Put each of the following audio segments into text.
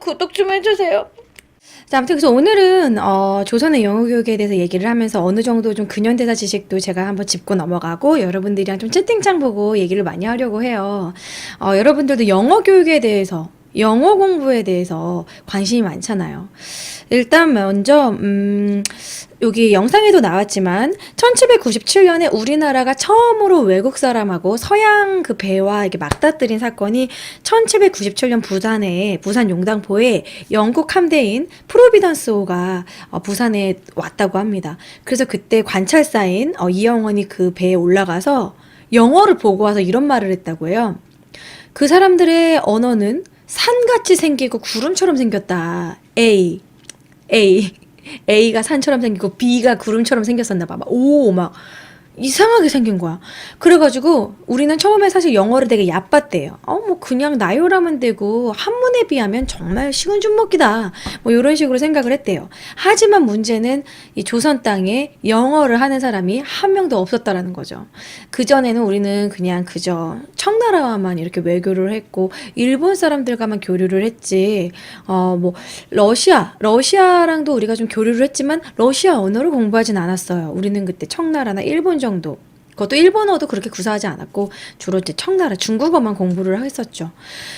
구독 좀 해주세요. 자, 아무튼 그래서 오늘은 조선의 영어 교육에 대해서 얘기를 하면서 어느 정도 좀 근현대사 지식도 제가 한번 짚고 넘어가고 여러분들이랑 좀 채팅창 보고 얘기를 많이 하려고 해요. 여러분들도 영어 교육에 대해서 영어 공부에 대해서 관심이 많잖아요. 일단 먼저 여기 영상에도 나왔지만 1797년에 우리나라가 처음으로 외국 사람하고 서양 그 배와 이렇게 맞닥뜨린 사건이 1797년 부산에 부산 용당포에 영국 함대인 프로비던스호가 부산에 왔다고 합니다. 그래서 그때 관찰사인 이영원이 그 배에 올라가서 영어를 보고 와서 이런 말을 했다고 해요. 그 사람들의 언어는 산같이 생기고 구름처럼 생겼다. A가 산처럼 생기고 B가 구름처럼 생겼었나 봐. 막 이상하게 생긴 거야. 그래가지고 우리는 처음에 사실 영어를 되게 얕봤대요. 뭐 그냥 나열하면 되고 한문에 비하면 정말 식은 죽 먹기다. 뭐 이런 식으로 생각을 했대요. 하지만 문제는 이 조선 땅에 영어를 하는 사람이 한 명도 없었다라는 거죠. 그전에는 우리는 그냥 그저 청나라와만 이렇게 외교를 했고 일본 사람들과만 교류를 했지. 뭐 러시아랑도 우리가 좀 교류를 했지만 러시아 언어를 공부하진 않았어요. 우리는 그때 청나라나 일본 정도. 그것도 일본어도 그렇게 구사하지 않았고 주로 이제 청나라 중국어만 공부를 했었죠.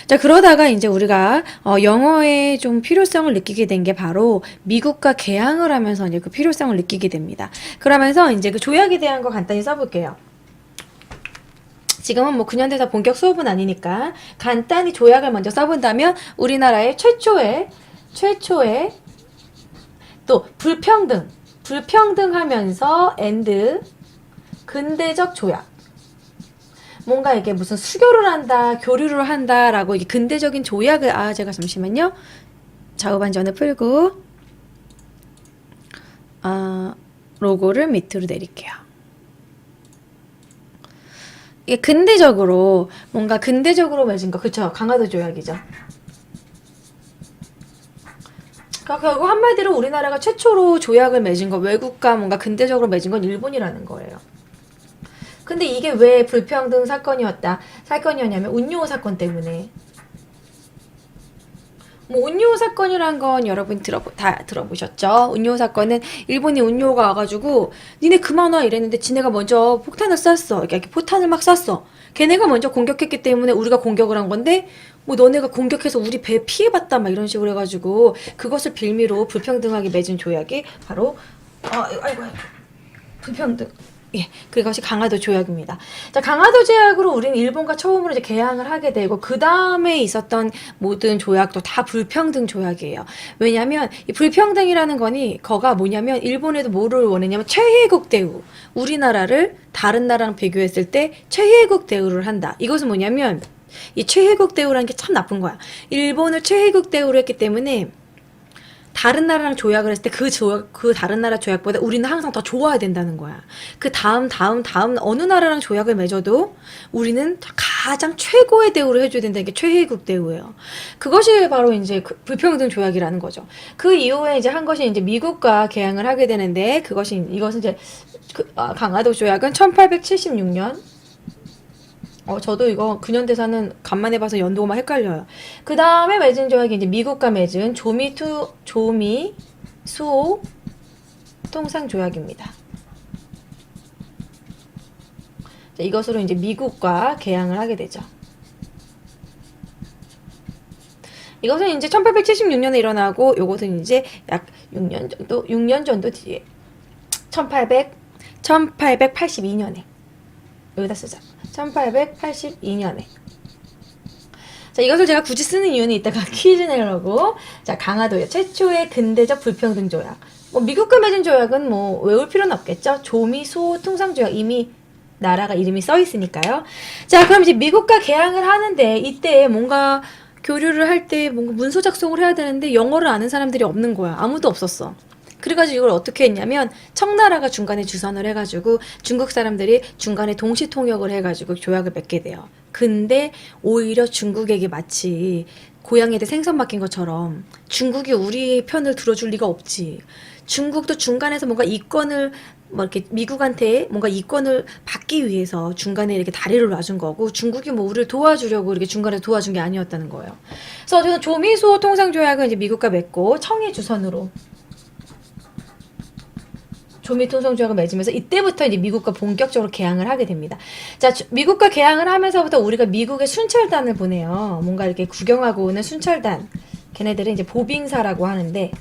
자, 그러다가 이제 우리가 영어의 좀 필요성을 느끼게 된 게 바로 미국과 개항을 하면서 이제 그 필요성을 느끼게 됩니다. 그러면서 이제 그 조약에 대한 거 간단히 써볼게요. 지금은 뭐 근현대사 본격 수업은 아니니까 간단히 조약을 먼저 써본다면 우리나라의 최초의 또 불평등하면서 and 근대적 조약. 뭔가 이게 무슨 수교를 한다, 교류를 한다라고 이게 근대적인 조약을 제가 잠시만요. 좌우반전을 풀고 로고를 밑으로 내릴게요. 이게 근대적으로 뭔가 근대적으로 맺은 거 그쵸? 강화도 조약이죠. 그러니까 결국 한마디로 우리나라가 최초로 조약을 맺은 거 외국과 뭔가 근대적으로 맺은 건 일본이라는 거예요. 근데 이게 왜 불평등 사건이었냐면 운용호 사건 때문에. 뭐 운용호 사건이란 건 여러분 다 들어보셨죠? 운용호 사건은 일본이 운용호가 와가지고 니네 그만 와 이랬는데 지네가 먼저 폭탄을 쐈어. 이렇게 포탄을 막 쐈어. 걔네가 먼저 공격했기 때문에 우리가 공격을 한 건데 뭐 너네가 공격해서 우리 배 피해봤다 막 이런 식으로 해가지고 그것을 빌미로 불평등하게 맺은 조약이 바로 아이고 불평등. 예, 그것이 강화도 조약입니다. 자, 강화도 조약으로 우리는 일본과 처음으로 이제 개항을 하게 되고 그 다음에 있었던 모든 조약도 다 불평등 조약이에요. 왜냐하면 이 불평등이라는 거가 뭐냐면 일본에도 뭐를 원했냐면 최혜국 대우. 우리나라를 다른 나라랑 비교했을 때 최혜국 대우를 한다. 이것은 뭐냐면 이 최혜국 대우라는 게 참 나쁜 거야. 일본을 최혜국 대우로 했기 때문에 다른 나라랑 조약을 했을 때 그 다른 나라 조약보다 우리는 항상 더 좋아야 된다는 거야. 그 다음 어느 나라랑 조약을 맺어도 우리는 가장 최고의 대우를 해줘야 된다는 게 최혜국 대우예요. 그것이 바로 이제 불평등 조약이라는 거죠. 그 이후에 이제 한 것이 이제 미국과 개항을 하게 되는데 이것은 이제 강화도 조약은 1876년. 저도 이거 근현대사는 간만에 봐서 연도가 막 헷갈려요. 그 다음에 맺은 조약이 이제 미국과 맺은 조미수호 통상 조약입니다. 이것으로 이제 미국과 개항을 하게 되죠. 이것은 이제 1876년에 일어나고 요것은 이제 약 6년 정도 뒤에 1882년에 여기다 쓰자. 1882년에. 자, 이것을 제가 굳이 쓰는 이유는 이따가 퀴즈 내려고. 자, 강화도요. 최초의 근대적 불평등 조약. 뭐 미국과 맺은 조약은 뭐 외울 필요는 없겠죠. 조미수호 통상 조약 이미 나라가 이름이 써 있으니까요. 자, 그럼 이제 미국과 개항을 하는데 이때 뭔가 교류를 할 때 뭔가 문서 작성을 해야 되는데 영어를 아는 사람들이 없는 거야. 아무도 없었어. 그래가지고 이걸 어떻게 했냐면 청나라가 중간에 주선을 해가지고 중국 사람들이 중간에 동시 통역을 해가지고 조약을 맺게 돼요. 근데 오히려 중국에게 마치 고양이한테 생선 맡긴 것처럼 중국이 우리 편을 들어줄 리가 없지. 중국도 중간에서 뭔가 이권을 뭐 이렇게 미국한테 뭔가 이권을 받기 위해서 중간에 이렇게 다리를 놔준 거고, 중국이 뭐 우리를 도와주려고 이렇게 중간에 도와준 게 아니었다는 거예요. 그래서 저는 조미소 통상조약은 이제 미국과 맺고 청해 주선으로 조미 통상조약을 맺으면서 이때부터 이제 미국과 본격적으로 개항을 하게 됩니다. 자, 미국과 개항을 하면서부터 우리가 미국의 순찰단을 보내요. 뭔가 이렇게 구경하고 오는 순찰단. 걔네들은 이제 보빙사라고 하는데,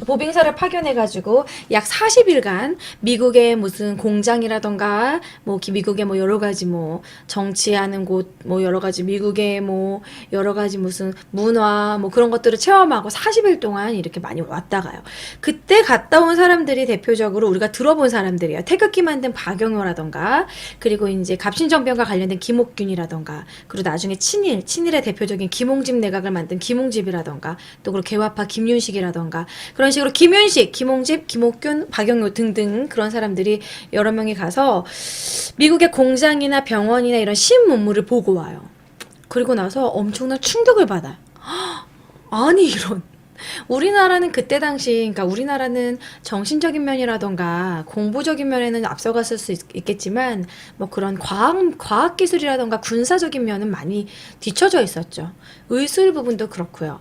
보빙사를 파견해가지고 약 40일간 미국의 무슨 공장이라던가 뭐 미국의 뭐 여러 가지 뭐 정치하는 곳 뭐 여러 가지 미국의 뭐 여러 가지 무슨 문화 뭐 그런 것들을 체험하고 40일 동안 이렇게 많이 왔다 가요. 그때 갔다 온 사람들이 대표적으로 우리가 들어본 사람들이에요. 태극기 만든 박영효라던가, 그리고 이제 갑신정변과 관련된 김옥균이라던가, 그리고 나중에 친일의 대표적인 김홍집 내각을 만든 김홍집이라던가, 또 그리고 개화파 김윤식이라던가, 그런 식으로 김윤식, 김홍집, 김옥균, 박영효 등등 그런 사람들이 여러 명이 가서 미국의 공장이나 병원이나 이런 신문물을 보고 와요. 그리고 나서 엄청난 충격을 받아요. 아니 이런. 우리나라는 그때 당시, 그러니까 우리나라는 정신적인 면이라던가 공부적인 면에는 앞서갔을 수 있겠지만 뭐 그런 과학 기술이라던가 군사적인 면은 많이 뒤처져 있었죠. 의술 부분도 그렇고요.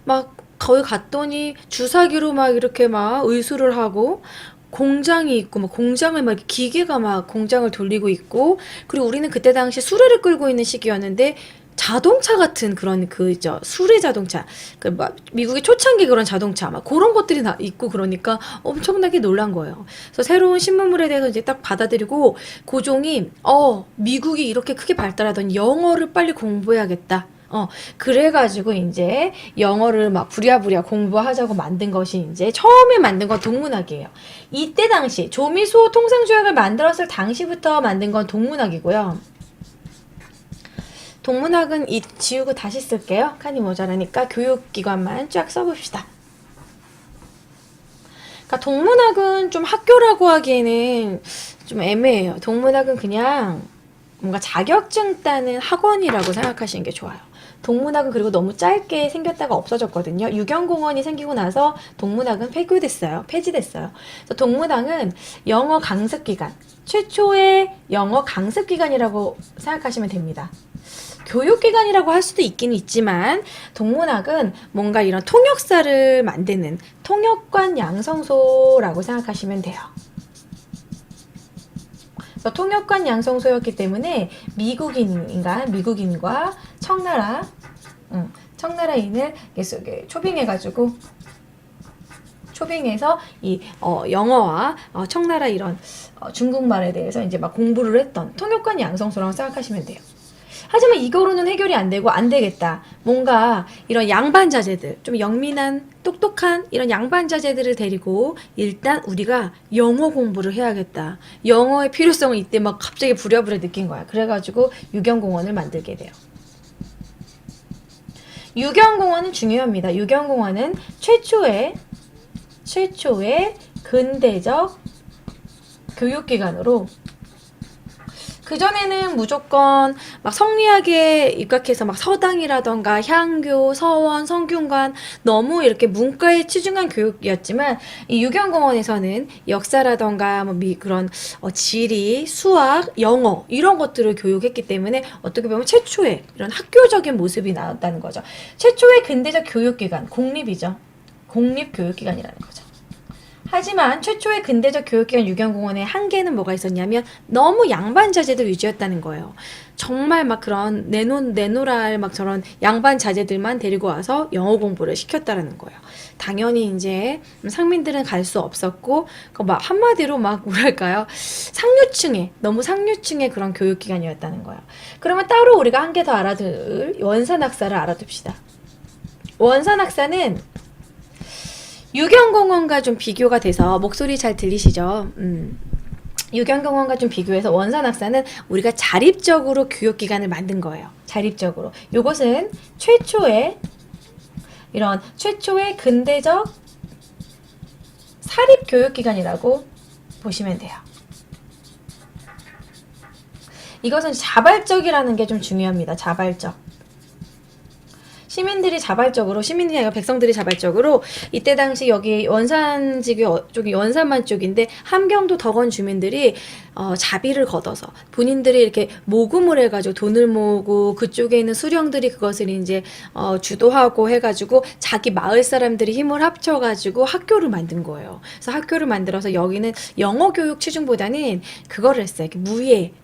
막 거기 갔더니 주사기로 막 이렇게 막 의술을 하고, 공장이 있고 막 공장을 막 기계가 막 공장을 돌리고 있고, 그리고 우리는 그때 당시 수레를 끌고 있는 시기였는데 자동차 같은 그런 수레 자동차, 그 막 미국의 초창기 그런 자동차 막 그런 것들이 있고, 그러니까 엄청나게 놀란 거예요. 그래서 새로운 신문물에 대해서 이제 딱 받아들이고, 고종이 미국이 이렇게 크게 발달하던 영어를 빨리 공부해야겠다. 그래가지고 이제 영어를 막 부랴부랴 공부하자고 만든 것이 이제 처음에 만든 건 동문학이에요. 이때 당시 조미소 통상조약을 만들었을 당시부터 만든 건 동문학이고요. 동문학은 지우고 다시 쓸게요. 칸이 모자라니까 교육기관만 쫙 써봅시다. 그러니까 동문학은 좀 학교라고 하기에는 좀 애매해요. 동문학은 그냥 뭔가 자격증 따는 학원이라고 생각하시는 게 좋아요. 동문학은 그리고 너무 짧게 생겼다가 없어졌거든요. 유경공원이 생기고 나서 동문학은 폐지됐어요. 그래서 동문학은 영어 강습기관, 최초의 영어 강습기관이라고 생각하시면 됩니다. 교육기관이라고 할 수도 있긴 있지만, 동문학은 뭔가 이런 통역사를 만드는 통역관 양성소라고 생각하시면 돼요. 그래서 통역관 양성소였기 때문에 미국인과 청나라인을 초빙해서 이 영어와 청나라 이런 중국말에 대해서 이제 막 공부를 했던 통역관 양성소라고 생각하시면 돼요. 하지만 이거로는 해결이 안 되고, 안 되겠다. 뭔가 이런 양반 자제들, 좀 영민한, 똑똑한 이런 양반 자제들을 데리고 일단 우리가 영어 공부를 해야겠다. 영어의 필요성을 이때 막 갑자기 부랴부랴 느낀 거야. 그래가지고 유경공원을 만들게 돼요. 유경공원은 중요합니다. 유경공원은 최초의 근대적 교육기관으로, 그전에는 무조건 막 성리학에 입각해서 막 서당이라던가 향교, 서원, 성균관 너무 이렇게 문과에 치중한 교육이었지만, 이 유경공원에서는 역사라던가 뭐 그런 지리, 수학, 영어 이런 것들을 교육했기 때문에 어떻게 보면 최초의 이런 학교적인 모습이 나왔다는 거죠. 최초의 근대적 교육기관, 공립이죠. 공립교육기관이라는 거죠. 하지만 최초의 근대적 교육기관 유경공원의 한계는 뭐가 있었냐면 너무 양반 자제들 위주였다는 거예요. 정말 막 그런 내노랄 막 저런 양반 자제들만 데리고 와서 영어 공부를 시켰다라는 거예요. 당연히 이제 상민들은 갈 수 없었고, 막 한마디로 막 뭐랄까요, 너무 상류층의 그런 교육기관이었다는 거예요. 그러면 따로 우리가 한 개 더 알아둘 원산학사를 알아둡시다. 원산학사는 유경공원과 좀 비교가 돼서, 목소리 잘 들리시죠? 유경공원과 좀 비교해서 원산학사는 우리가 자립적으로 교육기관을 만든 거예요. 자립적으로. 요것은 최초의 근대적 사립교육기관이라고 보시면 돼요. 이것은 자발적이라는 게 좀 중요합니다. 자발적. 시민들이 자발적으로, 시민이 아니라 백성들이 자발적으로 이때 당시 여기 원산지구 쪽이 원산만 쪽인데 함경도 덕원 주민들이 자비를 걷어서 본인들이 이렇게 모금을 해가지고 돈을 모으고 그쪽에 있는 수령들이 그것을 이제 주도하고 해가지고 자기 마을 사람들이 힘을 합쳐가지고 학교를 만든 거예요. 그래서 학교를 만들어서 여기는 영어 교육 취중보다는 그거를 했어요.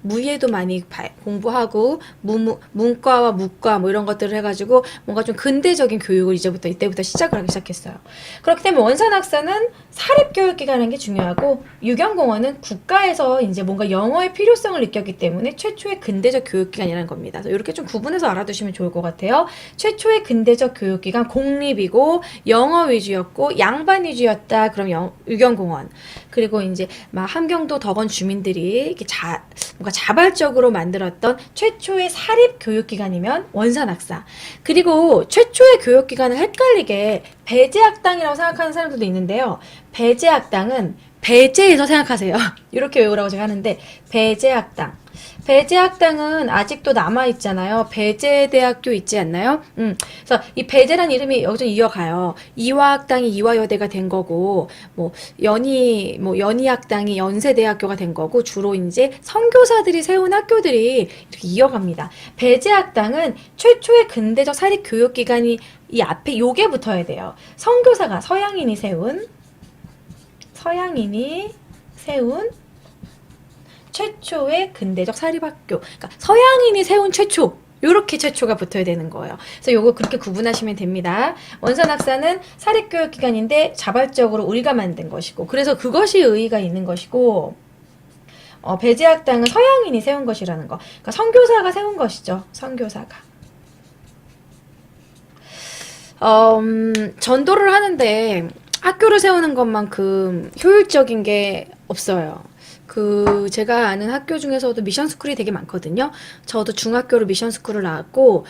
무예도 많이 공부하고 문과와 무과 뭐 이런 것들을 해가지고 뭔가 좀 근대적인 교육을 이때부터 시작을 하기 시작했어요. 그렇기 때문에 원산학사는 사립교육기관인 게 중요하고 유경공원은 국가에서 이제 뭔가 영어의 필요성을 느꼈기 때문에 최초의 근대적 교육기관이라는 겁니다. 그래서 이렇게 좀 구분해서 알아두시면 좋을 것 같아요. 최초의 근대적 교육기관 공립이고 영어 위주였고 양반 위주였다. 그럼 유경공원. 그리고 이제 막 함경도 덕원 주민들이 이렇게 뭔가 자발적으로 만들었던 최초의 사립 교육기관이면 원산학사. 그리고 최초의 교육기관을 헷갈리게 배제학당이라고 생각하는 사람들도 있는데요. 배제학당은 배제해서 생각하세요. 이렇게 외우라고 제가 하는데 배제학당. 배제학당은 아직도 남아있잖아요. 배제대학교 있지 않나요? 그래서 이 배제란 이름이 여기서 이어가요. 이화학당이 이화여대가 된 거고, 연희학당이 연세대학교가 된 거고, 주로 이제 선교사들이 세운 학교들이 이렇게 이어갑니다. 배제학당은 최초의 근대적 사립교육기관이 이 앞에 요게 붙어야 돼요. 선교사가 서양인이 세운 최초의 근대적 사립학교. 그러니까 서양인이 세운 최초. 요렇게 최초가 붙어야 되는 거예요. 그래서 요거 그렇게 구분하시면 됩니다. 원산학사는 사립교육기관인데 자발적으로 우리가 만든 것이고, 그래서 그것이 의의가 있는 것이고, 배제학당은 서양인이 세운 것이라는 거. 그러니까 선교사가 세운 것이죠. 선교사가. 전도를 하는데 학교를 세우는 것만큼 효율적인 게 없어요. 제가 아는 학교 중에서도 미션 스쿨이 되게 많거든요. 저도 중학교로 미션 스쿨을 나왔고,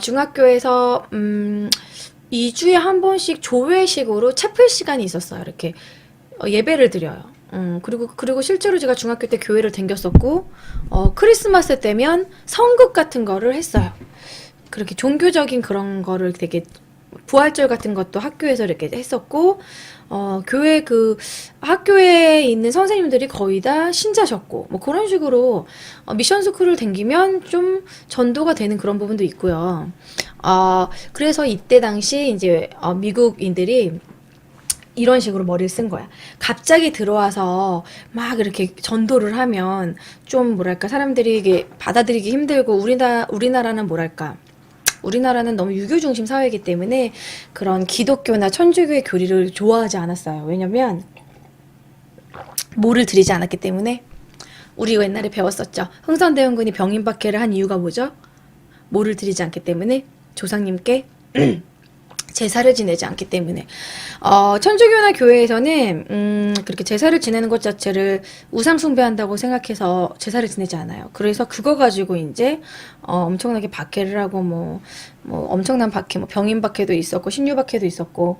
중학교에서, 2주에 한 번씩 조회식으로 채플 시간이 있었어요. 이렇게, 예배를 드려요. 그리고 실제로 제가 중학교 때 교회를 다녔었고, 크리스마스 때면 성극 같은 거를 했어요. 그렇게 종교적인 그런 거를 되게 부활절 같은 것도 학교에서 이렇게 했었고, 학교에 있는 선생님들이 거의 다 신자셨고, 뭐 그런 식으로, 미션 스쿨을 다니면 좀 전도가 되는 그런 부분도 있고요. 그래서 이때 당시 이제, 미국인들이 이런 식으로 머리를 쓴 거야. 갑자기 들어와서 막 이렇게 전도를 하면 좀 뭐랄까, 사람들이 이게 받아들이기 힘들고, 우리나라는 뭐랄까, 우리나라는 너무 유교 중심 사회이기 때문에 그런 기독교나 천주교의 교리를 좋아하지 않았어요. 왜냐면 모를 들이지 않았기 때문에. 우리가 옛날에 배웠었죠. 흥선대원군이 병인박해를 한 이유가 뭐죠? 모를 들이지 않기 때문에, 조상님께 제사를 지내지 않기 때문에. 천주교나 교회에서는 그렇게 제사를 지내는 것 자체를 우상 숭배한다고 생각해서 제사를 지내지 않아요. 그래서 그거 가지고 이제 엄청나게 박해를 하고 뭐 엄청난 박해, 뭐 병인 박해도 있었고 신유 박해도 있었고,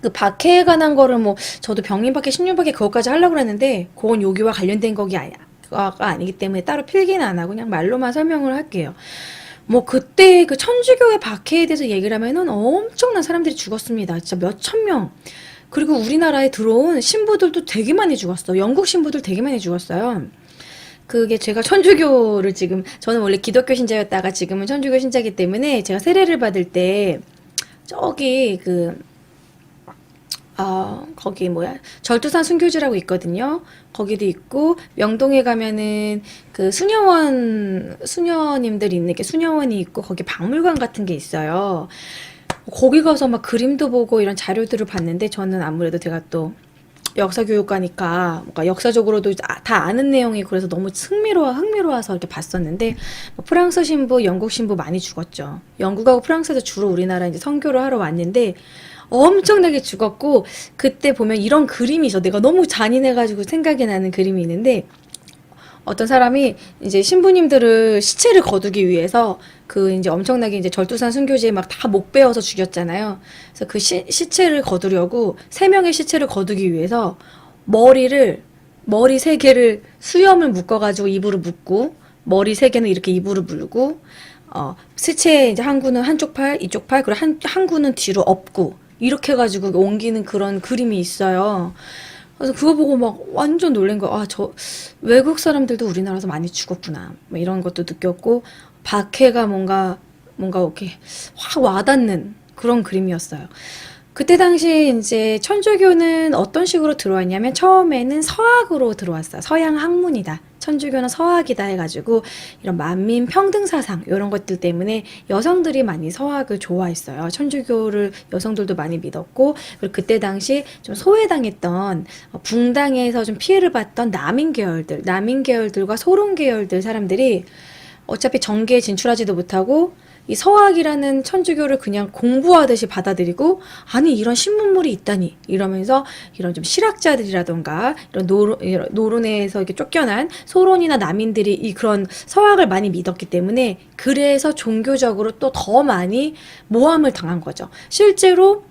그 박해에 관한 거를 저도 병인 박해, 신유 박해 그것까지 하려고 했는데 그건 요기와 관련된 거가 아니기 때문에 따로 필기는 안 하고 그냥 말로만 설명을 할게요. 그때 그 천주교의 박해에 대해서 얘기를 하면은 엄청난 사람들이 죽었습니다. 진짜 몇천 명. 그리고 우리나라에 들어온 신부들도 되게 많이 죽었어. 영국 신부들 되게 많이 죽었어요. 그게 제가 천주교를 저는 원래 기독교 신자였다가 지금은 천주교 신자이기 때문에 제가 세례를 받을 때 저기 거기 절두산 순교지라고 있거든요. 거기도 있고, 명동에 가면은 그 수녀님들 있는 게 수녀원이 있고, 거기 박물관 같은 게 있어요. 거기 가서 막 그림도 보고 이런 자료들을 봤는데, 저는 아무래도 제가 또 역사교육과니까 뭔가 역사적으로도 다 아는 내용이고 그래서 너무 흥미로워서 이렇게 봤었는데, 프랑스 신부, 영국 신부 많이 죽었죠. 영국하고 프랑스에서 주로 우리나라 이제 선교를 하러 왔는데 엄청나게 죽었고, 그때 보면 이런 그림이 있어. 내가 너무 잔인해가지고 생각이 나는 그림이 있는데, 어떤 사람이 이제 신부님들을 시체를 거두기 위해서 이제 엄청나게 이제 절두산 순교지에 막 다 목 베어서 죽였잖아요. 그래서 그 시체를 거두려고 3명의 시체를 거두기 위해서 머리 3개를 수염을 묶어가지고 입으로 묶고, 머리 3개는 이렇게 입으로 물고, 스체 이제 항구는 한쪽 팔, 이쪽 팔, 그리고 항구는 뒤로 엎고, 이렇게 해가지고 옮기는 그런 그림이 있어요. 그래서 그거 보고 막 완전 놀란 거야. 아, 저 외국 사람들도 우리나라에서 많이 죽었구나. 뭐 이런 것도 느꼈고, 박해가 뭔가 이렇게 확 와닿는 그런 그림이었어요. 그때 당시 이제 천주교는 어떤 식으로 들어왔냐면 처음에는 서학으로 들어왔어요. 서양 학문이다. 천주교는 서학이다 해가지고 이런 만민 평등 사상 이런 것들 때문에 여성들이 많이 서학을 좋아했어요. 천주교를 여성들도 많이 믿었고, 그리고 그때 당시 좀 소외당했던 붕당에서 좀 피해를 봤던 남인 계열들과 소론 계열들 사람들이 어차피 정계에 진출하지도 못하고 이 서학이라는 천주교를 그냥 공부하듯이 받아들이고, 아니 이런 신문물이 있다니 이러면서 이런 좀 실학자들이라던가 이런 노론에서 이렇게 쫓겨난 소론이나 남인들이 이 그런 서학을 많이 믿었기 때문에, 그래서 종교적으로 또 더 많이 모함을 당한 거죠. 실제로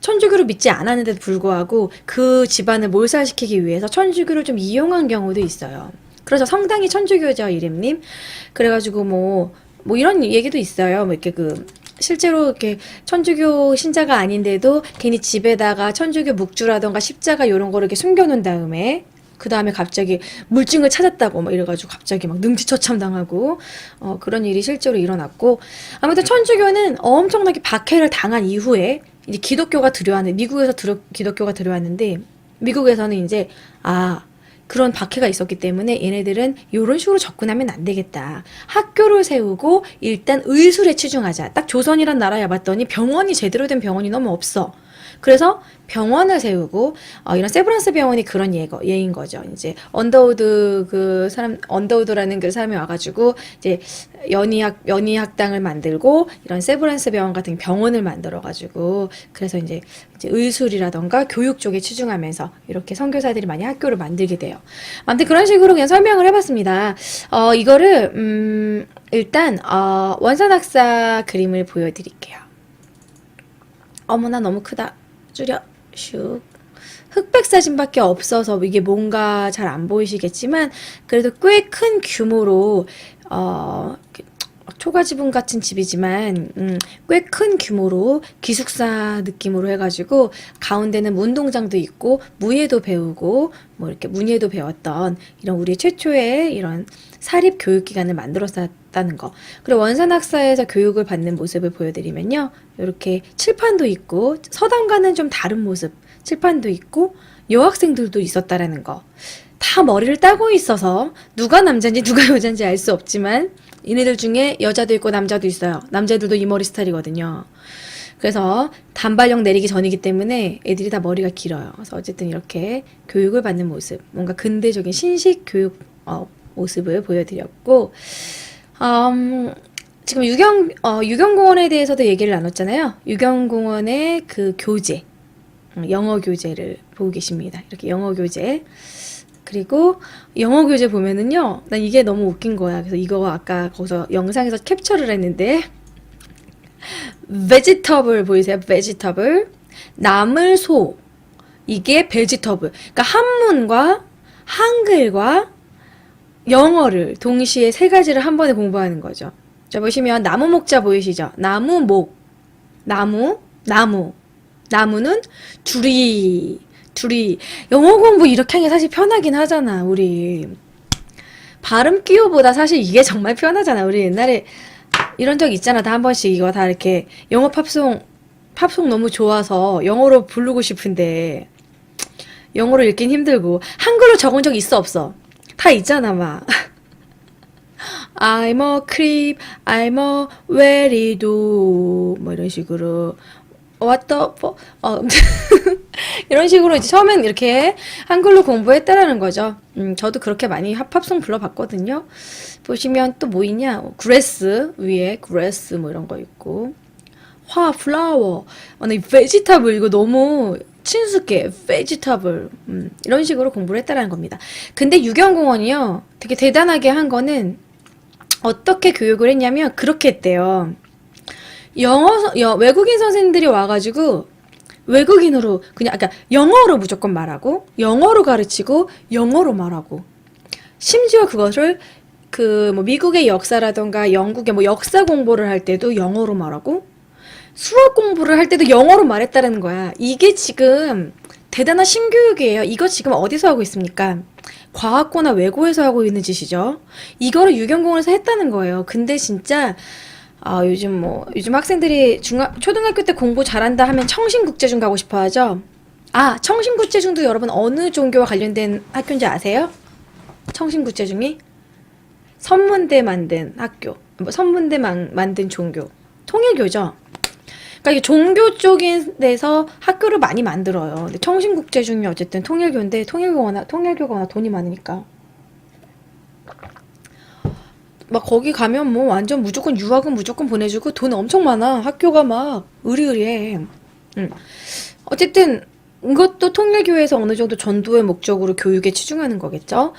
천주교를 믿지 않았는데도 불구하고 그 집안을 몰살시키기 위해서 천주교를 좀 이용한 경우도 있어요. 그래서 성당이 천주교죠, 이름님. 그래가지고 뭐 이런 얘기도 있어요. 뭐 이렇게 실제로 이렇게 천주교 신자가 아닌데도 괜히 집에다가 천주교 묵주라던가 십자가 이런 거를 이렇게 숨겨놓은 다음에, 그 다음에 갑자기 물증을 찾았다고 막 이래가지고 갑자기 막 능지처참 당하고, 그런 일이 실제로 일어났고, 아무튼 천주교는 엄청나게 박해를 당한 이후에 이제 기독교가 들여왔는데, 미국에서 기독교가 들여왔는데, 미국에서는 이제 그런 박해가 있었기 때문에 얘네들은 이런 식으로 접근하면 안 되겠다. 학교를 세우고 일단 의술에 치중하자. 딱 조선이란 나라에 봤더니 병원이 제대로 된 병원이 너무 없어. 그래서 병원을 세우고, 이런 세브란스 병원이 그런 예인 거죠. 이제 언더우드라는 그 사람이 와가지고 이제 연희학당을 만들고 이런 세브란스 병원 같은 병원을 만들어가지고, 그래서 이제 의술이라던가 교육 쪽에 치중하면서 이렇게 선교사들이 많이 학교를 만들게 돼요. 아무튼 그런 식으로 그냥 설명을 해봤습니다. 이거를 일단 원산학사 그림을 보여드릴게요. 어머나 너무 크다. 줄여. 슉. 흑백 사진밖에 없어서 이게 뭔가 잘 안 보이시겠지만, 그래도 꽤 큰 규모로 초가지붕 같은 집이지만 꽤 큰 규모로 기숙사 느낌으로 해가지고, 가운데는 운동장도 있고 무예도 배우고 뭐 이렇게 문예도 배웠던 이런 우리 최초의 이런 사립 교육기관을 만들었다는 거. 그리고 원산학사에서 교육을 받는 모습을 보여드리면요, 이렇게 칠판도 있고 서당과는 좀 다른 모습, 칠판도 있고 여학생들도 있었다라는 거. 다 머리를 따고 있어서 누가 남자인지 누가 여자인지 알 수 없지만, 얘네들 중에 여자도 있고 남자도 있어요. 남자들도 이 머리 스타일이거든요. 그래서 단발령 내리기 전이기 때문에 애들이 다 머리가 길어요. 그래서 어쨌든 이렇게 교육을 받는 모습, 뭔가 근대적인 신식 교육 모습을 보여드렸고, 지금 유경공원에 대해서도 얘기를 나눴잖아요. 유경공원의 그 교재, 영어 교재를 보고 계십니다. 이렇게 영어 교재. 그리고 영어 교재 보면은요, 난 이게 너무 웃긴 거야. 그래서 이거 아까 거기서 영상에서 캡처를 했는데, vegetable 보이세요? vegetable. 나물 소. 이게 vegetable. 그러니까 한문과 한글과 영어를 동시에 세 가지를 한 번에 공부하는 거죠. 자, 보시면 나무 목자 보이시죠? 나무 목. 나무는 두리. 영어 공부 이렇게 하는 게 사실 편하긴 하잖아, 우리. 발음 끼우보다 사실 이게 정말 편하잖아. 우리 옛날에 이런 적 있잖아. 다 한 번씩 이거 다 이렇게 영어 팝송 너무 좋아서 영어로 부르고 싶은데 영어로 읽긴 힘들고, 한글로 적은 적 있어 없어? 다 있잖아 막. I'm a creep, I'm a very do 뭐 이런 식으로 what the 이런 식으로 이제 처음엔 이렇게 한글로 공부했다라는 거죠. 저도 그렇게 많이 팝송 불러봤거든요. 보시면 또 뭐 있냐, 그레스 위에 그레스 뭐 이런 거 있고, 플라워, 이 베지터블 이거 너무 친숙해. 베지터블 이런 식으로 공부를 했다라는 겁니다. 근데 유경공원이요, 되게 대단하게 한 거는 어떻게 교육을 했냐면 그렇게 했대요. 외국인 선생님들이 와가지고 외국인으로 그냥, 그러니까 영어로 무조건 말하고 영어로 가르치고 영어로 말하고, 심지어 그것을 그 뭐 미국의 역사라던가 영국의 뭐 역사 공부를 할 때도 영어로 말하고 수학 공부를 할 때도 영어로 말했다는 거야. 이게 지금 대단한 신교육이에요. 이거 지금 어디서 하고 있습니까? 과학고나 외고에서 하고 있는 짓이죠. 이거를 유경공원에서 했다는 거예요. 근데 진짜 요즘 학생들이 초등학교 때 공부 잘한다 하면 청신국제중 가고 싶어 하죠. 청신국제중도 여러분 어느 종교와 관련된 학교인지 아세요? 청신국제중이 선문대 만든 학교, 뭐 선문대 만든 종교, 통일교죠. 그러니까 이게 종교 쪽인 데서 학교를 많이 만들어요. 근데 청신국제중이 어쨌든 통일교인데 통일교가 워낙 돈이 많으니까 막 거기 가면 뭐 완전 무조건 유학은 무조건 보내주고 돈 엄청 많아. 학교가 막 의리의리해. 어쨌든 이것도 통일교회에서 어느 정도 전도의 목적으로 교육에 치중하는 거겠죠.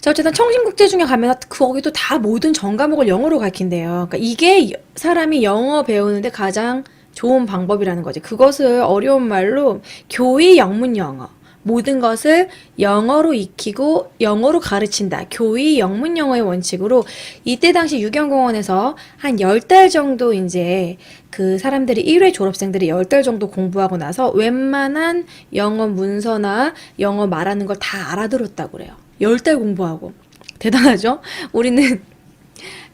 자, 어쨌든 청신국제중에 가면 거기도 다 모든 전 과목을 영어로 가르친대요. 그러니까 이게 사람이 영어 배우는데 가장 좋은 방법이라는 거지. 그것을 어려운 말로 교의 영문 영어. 모든 것을 영어로 익히고 영어로 가르친다. 교의 영문 영어의 원칙으로 이때 당시 유경공원에서 한 10달 정도 이제 그 사람들이 1회 졸업생들이 10달 정도 공부하고 나서 웬만한 영어 문서나 영어 말하는 걸 다 알아들었다고 그래요. 10달 공부하고. 대단하죠? 우리는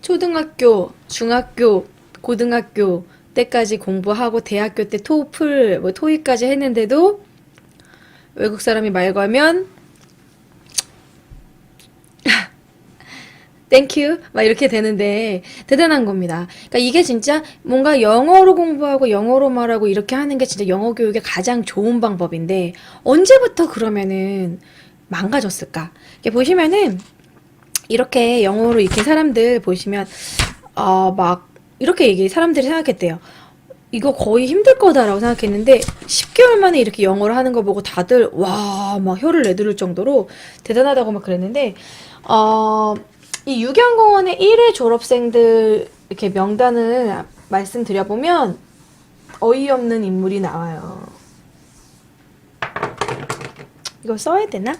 초등학교, 중학교, 고등학교 때까지 공부하고 대학교 때 토플, 뭐 토익까지 했는데도 외국 사람이 말 걸면 땡큐 막 이렇게 되는데 대단한 겁니다. 그러니까 이게 진짜 뭔가 영어로 공부하고 영어로 말하고 이렇게 하는 게 진짜 영어 교육의 가장 좋은 방법인데 언제부터 그러면은 망가졌을까? 이렇게 보시면은 이렇게 영어로 익힌 사람들 보시면 막 이렇게 사람들이 생각했대요. 이거 거의 힘들 거다라고 생각했는데 10개월 만에 이렇게 영어를 하는 거 보고 다들 와, 막 혀를 내두를 정도로 대단하다고 막 그랬는데 이 유경공원의 1회 졸업생들 이렇게 명단을 말씀드려보면 어이없는 인물이 나와요. 이거 써야 되나?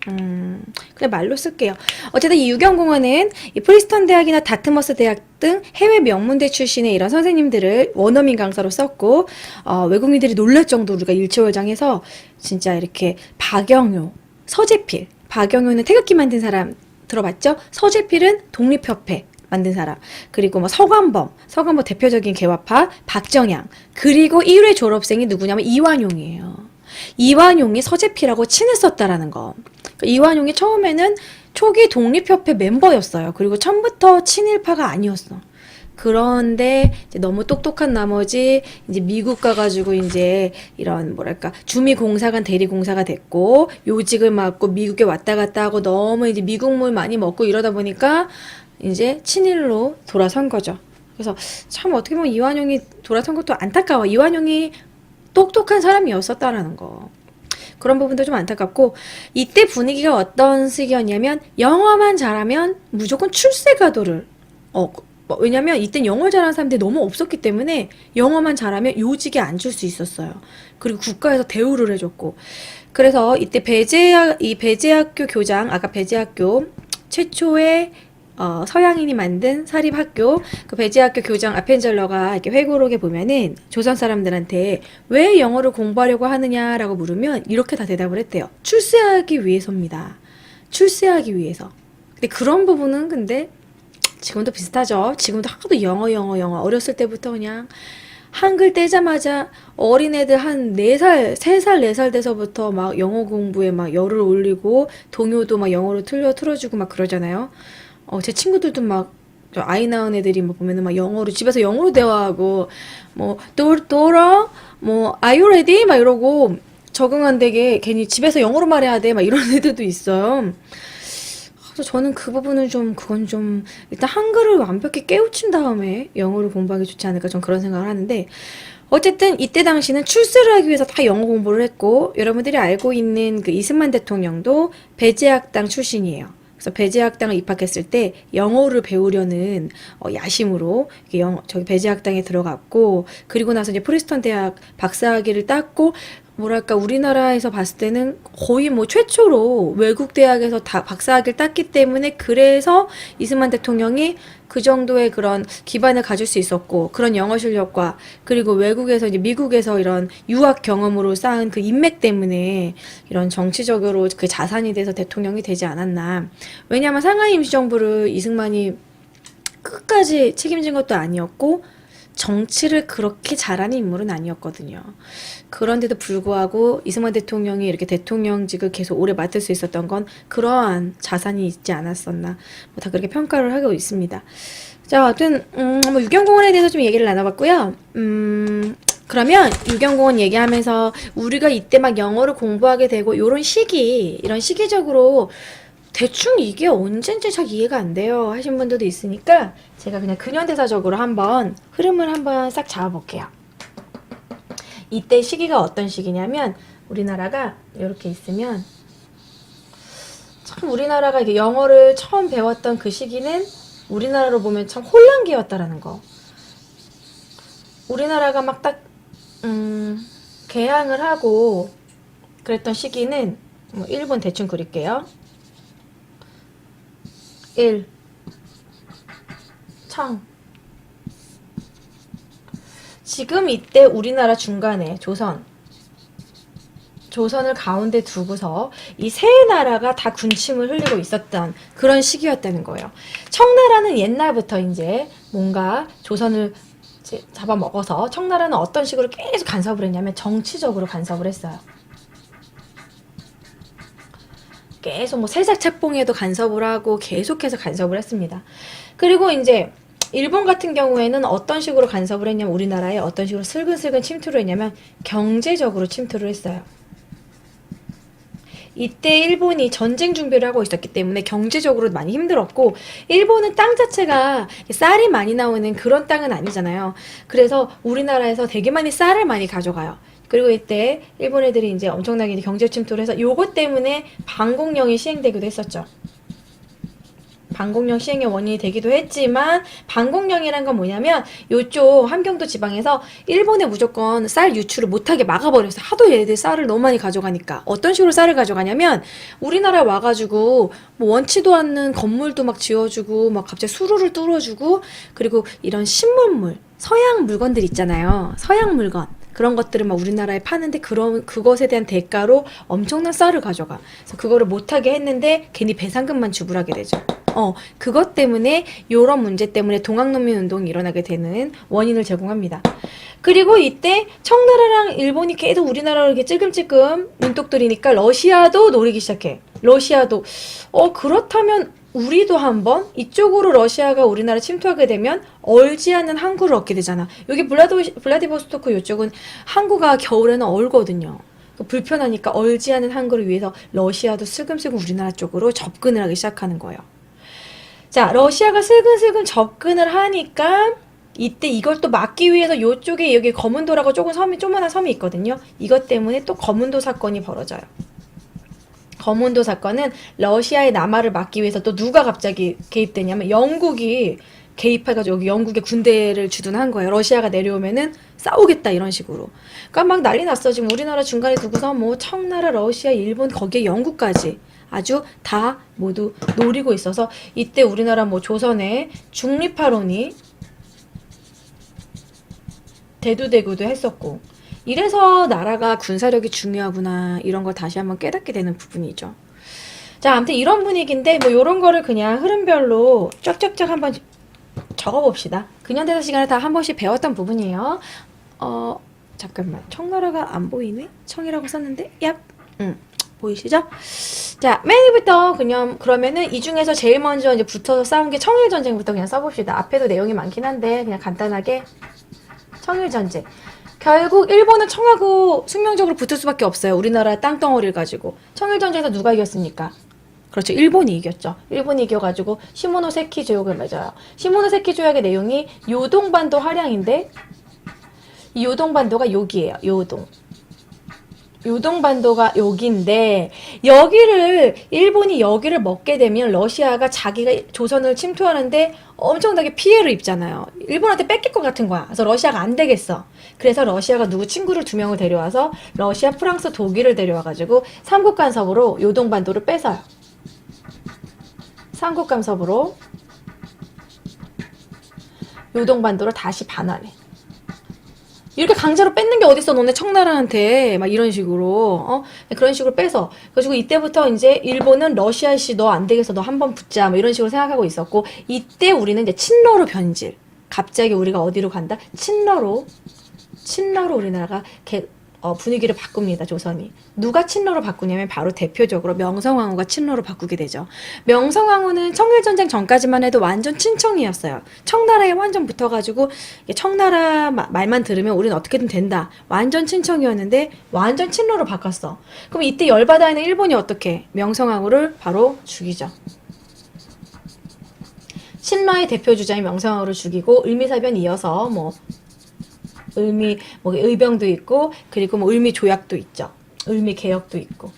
그냥 말로 쓸게요. 어쨌든 이 유경공원은 이 프리스턴 대학이나 다트머스 대학 등 해외 명문대 출신의 이런 선생님들을 원어민 강사로 썼고 외국인들이 놀랄 정도로 우리가 일취월장해서 진짜 이렇게 박영효는 태극기 만든 사람 들어봤죠? 서재필은 독립협회 만든 사람. 그리고 뭐 서관범 대표적인 개화파 박정양. 그리고 1회 졸업생이 누구냐면 이완용이에요. 이완용이 서재필하고 친했었다라는 거. 이완용이 처음에는 초기 독립협회 멤버였어요. 그리고 처음부터 친일파가 아니었어. 그런데 이제 너무 똑똑한 나머지 이제 미국 가가지고 이제 이런 뭐랄까 주미공사관 대리공사가 됐고 요직을 맡고 미국에 왔다 갔다 하고 너무 이제 미국물 많이 먹고 이러다 보니까 이제 친일로 돌아선 거죠. 그래서 참 어떻게 보면 이완용이 돌아선 것도 안타까워. 이완용이 똑똑한 사람이었었다라는 거. 그런 부분도 좀 안타깝고 이때 분위기가 어떤 식이었냐면 영어만 잘하면 무조건 출세가도를 왜냐면 이땐 영어를 잘하는 사람들이 너무 없었기 때문에 영어만 잘하면 요직에 앉을 수 있었어요. 그리고 국가에서 대우를 해줬고 그래서 이때 배재학교 교장 아까 배재학교 최초의 서양인이 만든 사립학교 그 배재학교 교장 아펜젤러가 이렇게 회고록에 보면은 조선 사람들한테 왜 영어를 공부하려고 하느냐라고 물으면 이렇게 다 대답을 했대요. 출세하기 위해서입니다. 출세하기 위해서. 근데 그런 부분은 근데 지금도 비슷하죠. 지금도 하도 영어 어렸을 때부터 그냥 한글 떼자마자 어린애들 한 4살, 3살, 4살 돼서부터 막 영어 공부에 막 열을 올리고 동요도 막 영어로 틀어주고 막 그러잖아요. 제 친구들도 막 아이 낳은 애들이 뭐 보면은 막 영어로 집에서 영어로 대화하고 뭐 도라 뭐 are you ready 막 이러고 적응 안 되게 괜히 집에서 영어로 말해야 돼 막 이런 애들도 있어요. 그래서 저는 그 부분은 그건 좀 일단 한글을 완벽히 깨우친 다음에 영어를 공부하기 좋지 않을까 전 그런 생각을 하는데 어쨌든 이때 당시는 출세를 하기 위해서 다 영어 공부를 했고 여러분들이 알고 있는 그 이승만 대통령도 배재학당 출신이에요. 그래서 배재학당을 입학했을 때 영어를 배우려는 야심으로 저기 배재학당에 들어갔고 그리고 나서 이제 프리스턴 대학 박사학위를 땄고 뭐랄까 우리나라에서 봤을 때는 거의 뭐 최초로 외국 대학에서 다 박사학위를 땄기 때문에 그래서 이승만 대통령이 그 정도의 그런 기반을 가질 수 있었고 그런 영어 실력과 그리고 외국에서 이제 미국에서 이런 유학 경험으로 쌓은 그 인맥 때문에 이런 정치적으로 그 자산이 돼서 대통령이 되지 않았나. 왜냐하면 상하이 임시정부를 이승만이 끝까지 책임진 것도 아니었고 정치를 그렇게 잘하는 인물은 아니었거든요. 그런데도 불구하고 이승만 대통령이 이렇게 대통령직을 계속 오래 맡을 수 있었던 건 그러한 자산이 있지 않았었나. 뭐 다 그렇게 평가를 하고 있습니다. 자, 아무튼 뭐 유경공원에 대해서 좀 얘기를 나눠봤고요. 그러면 유경공원 얘기하면서 우리가 이때 막 영어를 공부하게 되고 요런 시기, 이런 시기적으로 대충 이게 언젠지 잘 이해가 안 돼요 하신 분들도 있으니까 제가 그냥 근현대사적으로 한번 흐름을 한번 싹 잡아볼게요. 이때 시기가 어떤 시기냐면 우리나라가 이렇게 있으면 참 우리나라가 이게 영어를 처음 배웠던 그 시기는 우리나라로 보면 참 혼란기였다라는 거. 우리나라가 막 딱 개항을 하고 그랬던 시기는 뭐 1번 대충 그릴게요. 1. 청. 지금 이때 우리나라 중간에 조선을 가운데 두고서 이 세 나라가 다 군침을 흘리고 있었던 그런 시기였다는 거예요. 청나라는 옛날부터 이제 뭔가 조선을 이제 잡아먹어서 청나라는 어떤 식으로 계속 간섭을 했냐면 정치적으로 간섭을 했어요. 계속 뭐 세자책봉에도 간섭을 하고 계속해서 간섭을 했습니다. 그리고 이제 일본 같은 경우에는 어떤 식으로 간섭을 했냐면 우리나라에 어떤 식으로 슬근슬근 침투를 했냐면 경제적으로 침투를 했어요. 이때 일본이 전쟁 준비를 하고 있었기 때문에 경제적으로 많이 힘들었고 일본은 땅 자체가 쌀이 많이 나오는 그런 땅은 아니잖아요. 그래서 우리나라에서 되게 많이 쌀을 많이 가져가요. 그리고 이때 일본 애들이 이제 엄청나게 경제 침투를 해서 요것 때문에 방공령이 시행되기도 했었죠. 방공령 시행의 원인이 되기도 했지만 방공령이란 건 뭐냐면 요쪽 함경도 지방에서 일본에 무조건 쌀 유출을 못하게 막아버렸어. 하도 얘들 쌀을 너무 많이 가져가니까. 어떤 식으로 쌀을 가져가냐면 우리나라에 와가지고 뭐 원치도 않는 건물도 막 지어주고 막 갑자기 수로를 뚫어주고 그리고 이런 신문물 서양 물건들 있잖아요. 서양 물건 그런 것들을 막 우리나라에 파는데 그것에 대한 대가로 엄청난 쌀을 가져가. 그래서 그거를 못하게 했는데 괜히 배상금만 지불하게 되죠. 그것 때문에 요런 문제 때문에 동학농민 운동이 일어나게 되는 원인을 제공합니다. 그리고 이때 청나라랑 일본이 계속 우리나라를 이렇게 찔끔찔끔 눈독 들이니까 러시아도 노리기 시작해. 러시아도 그렇다면 우리도 한번 이쪽으로 러시아가 우리나라 침투하게 되면 얼지 않은 항구를 얻게 되잖아. 여기 블라디보스토크 이쪽은 항구가 겨울에는 얼거든요. 불편하니까 얼지 않은 항구를 위해서 러시아도 슬금슬금 우리나라 쪽으로 접근을 하기 시작하는 거예요. 자, 러시아가 슬근슬근 접근을 하니까 이때 이걸 또 막기 위해서 요쪽에 여기 거문도라고 조그만한 섬이 있거든요. 이것 때문에 또 거문도 사건이 벌어져요. 거문도 사건은 러시아의 남하를 막기 위해서 또 누가 갑자기 개입되냐면 영국이 개입해가지고 여기 영국의 군대를 주둔한 거예요. 러시아가 내려오면은 싸우겠다 이런 식으로. 그러니까 막 난리 났어. 지금 우리나라 중간에 두고서 뭐 청나라, 러시아, 일본 거기에 영국까지 아주 다 모두 노리고 있어서 이때 우리나라 뭐 조선의 중립화론이 대두되기도 했었고 이래서 나라가 군사력이 중요하구나 이런 걸 다시 한번 깨닫게 되는 부분이죠. 자, 아무튼 이런 분위기인데 뭐 이런 거를 그냥 흐름별로 쫙쫙쫙 한번 적어봅시다. 근현대사 시간에 다 한 번씩 배웠던 부분이에요. 잠깐만 청나라가 안 보이네? 청이라고 썼는데 얍 보이시죠? 자, 맨 위부터 그러면은 이 중에서 제일 먼저 이제 붙어서 싸운 게 청일전쟁부터 그냥 써봅시다. 앞에도 내용이 많긴 한데 그냥 간단하게 청일전쟁. 결국 일본은 청하고 숙명적으로 붙을 수밖에 없어요. 우리나라 땅덩어리를 가지고. 청일전쟁에서 누가 이겼습니까? 그렇죠. 일본이 이겼죠. 일본이 이겨가지고 시모노세키 조약을 맺어요. 시모노세키 조약의 내용이 요동반도 할양인데 이 요동반도가 여기예요. 요동. 요동반도가 여기인데 일본이 여기를 먹게 되면 러시아가 자기가 조선을 침투하는데 엄청나게 피해를 입잖아요. 일본한테 뺏길 것 같은 거야. 그래서 러시아가 안 되겠어. 그래서 러시아가 누구 친구를 2명을 데려와서 러시아, 프랑스, 독일을 데려와가지고 삼국 간섭으로 요동반도를 뺏어요. 삼국 간섭으로 요동반도를 다시 반환해. 이렇게 강제로 뺏는 게 어딨어, 너네 청나라한테. 막 이런 식으로, 그런 식으로 빼서. 그래가지고 이때부터 이제 일본은 러시아씨 너 안 되겠어. 너 한 번 붙자. 뭐 이런 식으로 생각하고 있었고, 이때 우리는 이제 친러로 변질. 갑자기 우리가 어디로 간다? 친러로 우리나라가 분위기를 바꿉니다, 조선이. 누가 친러로 바꾸냐면 바로 대표적으로 명성황후가 친러로 바꾸게 되죠. 명성황후는 청일전쟁 전까지만 해도 완전 친청이었어요. 청나라에 완전 붙어가지고 청나라 말만 들으면 우리는 어떻게든 된다. 완전 친청이었는데 완전 친러로 바꿨어. 그럼 이때 열받아 있는 일본이 어떻게? 명성황후를 바로 죽이죠. 친러의 대표 주자인 명성황후를 죽이고 을미사변 이어서 의병도 있고, 그리고 을미조약도 있죠. 을미개혁도 있고.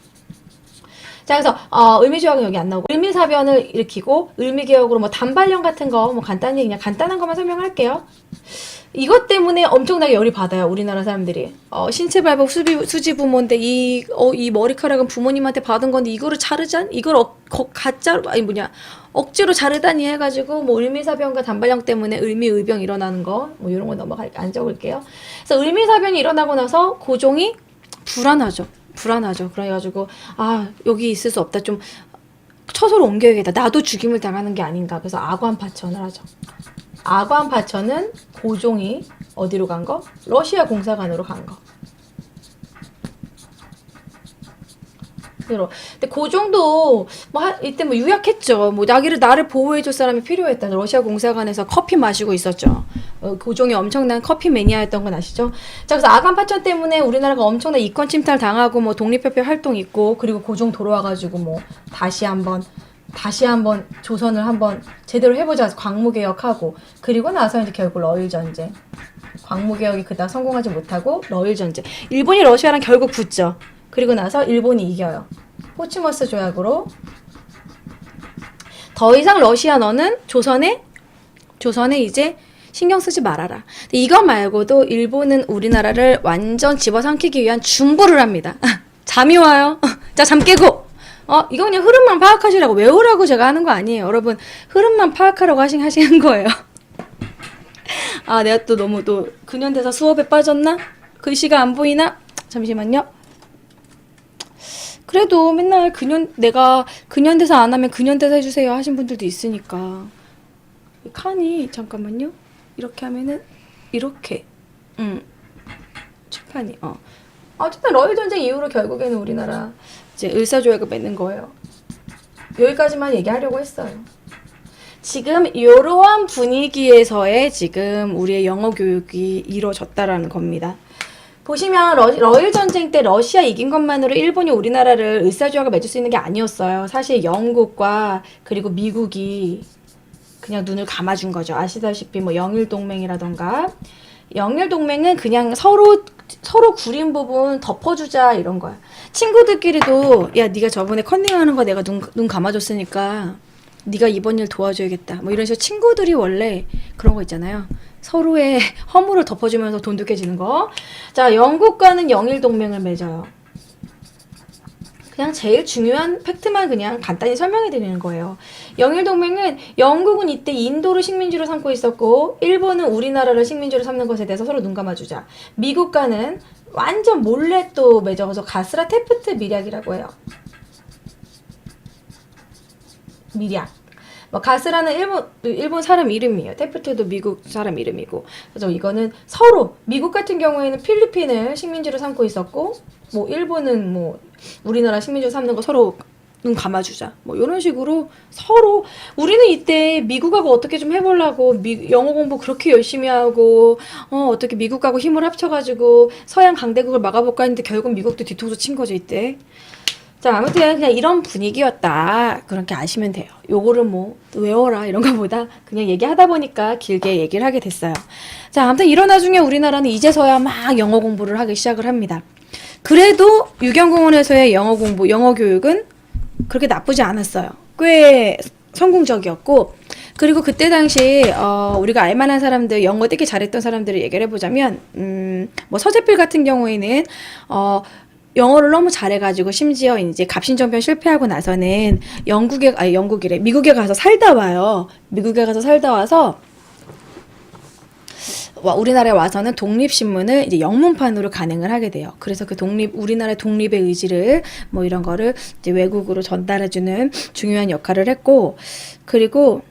자, 그래서, 을미조약은 여기 안 나오고, 을미사변을 일으키고, 을미개혁으로 단발령 같은 거, 간단히 그냥 간단한 것만 설명할게요. 이것 때문에 엄청나게 열이 받아요, 우리나라 사람들이. 신체 발복 수지 부모인데, 이 머리카락은 부모님한테 받은 건데, 이거를 이걸 가짜로, 억지로 자르다니 해가지고, 을미사변과 단발령 때문에 을미의병 일어나는 거, 이런 거 안 적을게요. 그래서 을미사변이 일어나고 나서 고종이 불안하죠. 그래가지고, 여기 있을 수 없다. 좀, 처소로 옮겨야겠다. 나도 죽임을 당하는 게 아닌가. 그래서 아관파천을 하죠. 아관파천은 고종이 어디로 간 거? 러시아 공사관으로 간 거. 근데 고종도 이때 유약했죠. 나를 보호해줄 사람이 필요했다. 러시아 공사관에서 커피 마시고 있었죠. 고종이 엄청난 커피 매니아였던 건 아시죠? 자, 그래서 아간파천 때문에 우리나라가 엄청난 이권 침탈 당하고 독립협회 활동 있고, 그리고 고종 돌아와가지고 다시 한번 조선을 한번 제대로 해보자. 광무개혁하고, 그리고 나서 이제 결국 러일전쟁. 광무개혁이 그닥 성공하지 못하고 러일전쟁. 일본이 러시아랑 결국 붙죠. 그리고 나서 일본이 이겨요. 포츠머스 조약으로. 더 이상 러시아 너는 조선에 이제 신경 쓰지 말아라. 이거 말고도 일본은 우리나라를 완전 집어삼키기 위한 중부를 합니다. 잠이 와요. 자, 잠 깨고. 이거 그냥 흐름만 파악하시라고, 외우라고 제가 하는 거 아니에요. 여러분, 흐름만 파악하라고 하시는 거예요. 내가 또 너무 근현대사 수업에 빠졌나? 글씨가 안 보이나? 잠시만요. 그래도 맨날 내가 근현대사 안 하면 근현대사 해주세요 하신 분들도 있으니까. 칸이, 잠깐만요. 이렇게 하면은, 이렇게. 칠판이, 어쨌든 러일전쟁 이후로 결국에는 우리나라 이제 을사조약을 맺는 거예요. 여기까지만 얘기하려고 했어요. 지금 이러한 분위기에서의 지금 우리의 영어 교육이 이루어졌다라는 겁니다. 보시면 러일 전쟁 때 러시아 이긴 것만으로 일본이 우리나라를 을사조약을 맺을 수 있는 게 아니었어요. 사실 영국과 그리고 미국이 그냥 눈을 감아준 거죠. 아시다시피 영일동맹이라던가, 영일동맹은 그냥 서로 구린 부분 덮어주자 이런 거야. 친구들끼리도 야, 네가 저번에 컨닝하는 거 내가 눈 감아줬으니까 네가 이번 일 도와줘야겠다. 이런 식으로 친구들이 원래 그런 거 있잖아요. 서로의 허물을 덮어주면서 돈독해지는 거. 자, 영국과는 영일동맹을 맺어요. 그냥 제일 중요한 팩트만 그냥 간단히 설명해 드리는 거예요. 영일동맹은 영국은 이때 인도를 식민지로 삼고 있었고, 일본은 우리나라를 식민지로 삼는 것에 대해서 서로 눈 감아주자. 미국과는 완전 몰래 또 맺어서 가스라 테프트 밀약이라고 해요. 밀약. 가스라는 일본 사람 이름이에요. 테프트도 미국 사람 이름이고. 그래서 이거는 서로, 미국 같은 경우에는 필리핀을 식민지로 삼고 있었고, 일본은 우리나라 식민지로 삼는 거 서로 눈 감아주자. 이런 식으로 서로, 우리는 이때 미국하고 어떻게 좀 해보려고 영어 공부 그렇게 열심히 하고, 어떻게 미국하고 힘을 합쳐가지고 서양 강대국을 막아볼까 했는데 결국 미국도 뒤통수 친 거죠, 이때. 자, 아무튼 그냥 이런 분위기였다. 그렇게 아시면 돼요. 요거를 외워라 이런 거보다 그냥 얘기하다 보니까 길게 얘기를 하게 됐어요. 자, 아무튼 이런 와중에 우리나라는 이제서야 막 영어 공부를 하기 시작을 합니다. 그래도 유경공원에서의 영어 공부, 영어 교육은 그렇게 나쁘지 않았어요. 꽤 성공적이었고, 그리고 그때 당시 우리가 알만한 사람들, 영어 되게 잘했던 사람들을 얘기를 해보자면 뭐 서재필 같은 경우에는 영어를 너무 잘해가지고 심지어 이제 갑신정변 실패하고 나서는 미국에 가서 살다 와요. 미국에 가서 살다 와서 우리나라에 와서는 독립신문을 이제 영문판으로 간행을 하게 돼요. 그래서 그 우리나라의 독립의 의지를 뭐 이런 거를 이제 외국으로 전달해주는 중요한 역할을 했고, 그리고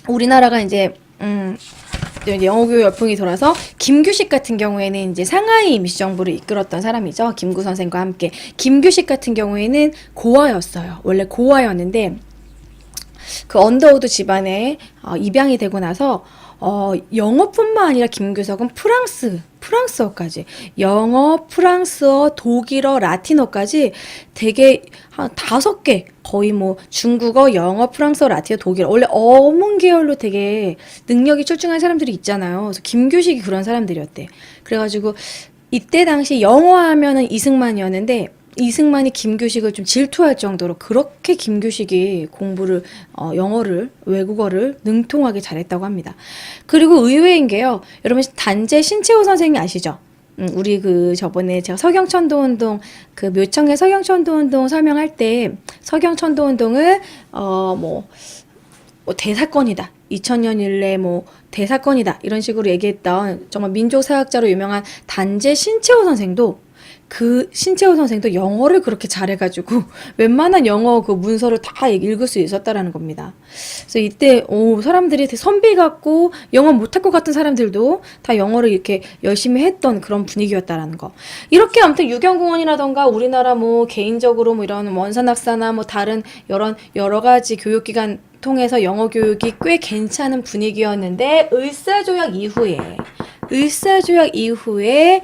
우리나라가 이제 영어 교육 열풍이 돌아서 김규식 같은 경우에는 이제 상하이 임시정부를 이끌었던 사람이죠. 김구 선생과 함께. 김규식 같은 경우에는 고아였어요. 원래 고아였는데 그 언더우드 집안에 입양이 되고 나서 영어뿐만 아니라 김규석은 프랑스어까지 영어, 프랑스어, 독일어, 라틴어까지 되게 한 5개 거의 뭐 중국어, 영어, 프랑스어, 라틴어, 독일어 원래 어문 계열로 되게 능력이 출중한 사람들이 있잖아요. 그래서 김규식이 그런 사람들이었대. 그래가지고 이때 당시 영어 하면은 이승만이었는데 이승만이 김규식을 좀 질투할 정도로 그렇게 김규식이 공부를 영어를 외국어를 능통하게 잘했다고 합니다. 그리고 의외인 게요. 여러분 단재 신채호 선생님 아시죠? 우리 그 저번에 제가 서경천도운동 그 묘청의 서경천도운동 설명할 때 서경천도운동을 뭐 대사건이다. 2000년 일래 뭐 대사건이다. 이런 식으로 얘기했던 정말 민족사학자로 유명한 단재 신채호 선생도 그 신채호 선생도 영어를 그렇게 잘해가지고 웬만한 영어 그 문서를 다 읽을 수 있었다라는 겁니다. 그래서 이때 사람들이 되게 선비 같고 영어 못할 것 같은 사람들도 다 영어를 이렇게 열심히 했던 그런 분위기였다라는 거. 이렇게 아무튼 유경공원이라던가 우리나라 뭐 개인적으로 뭐 이런 원산학사나 뭐 다른 여러 가지 교육기관 통해서 영어 교육이 꽤 괜찮은 분위기였는데 을사조약 이후에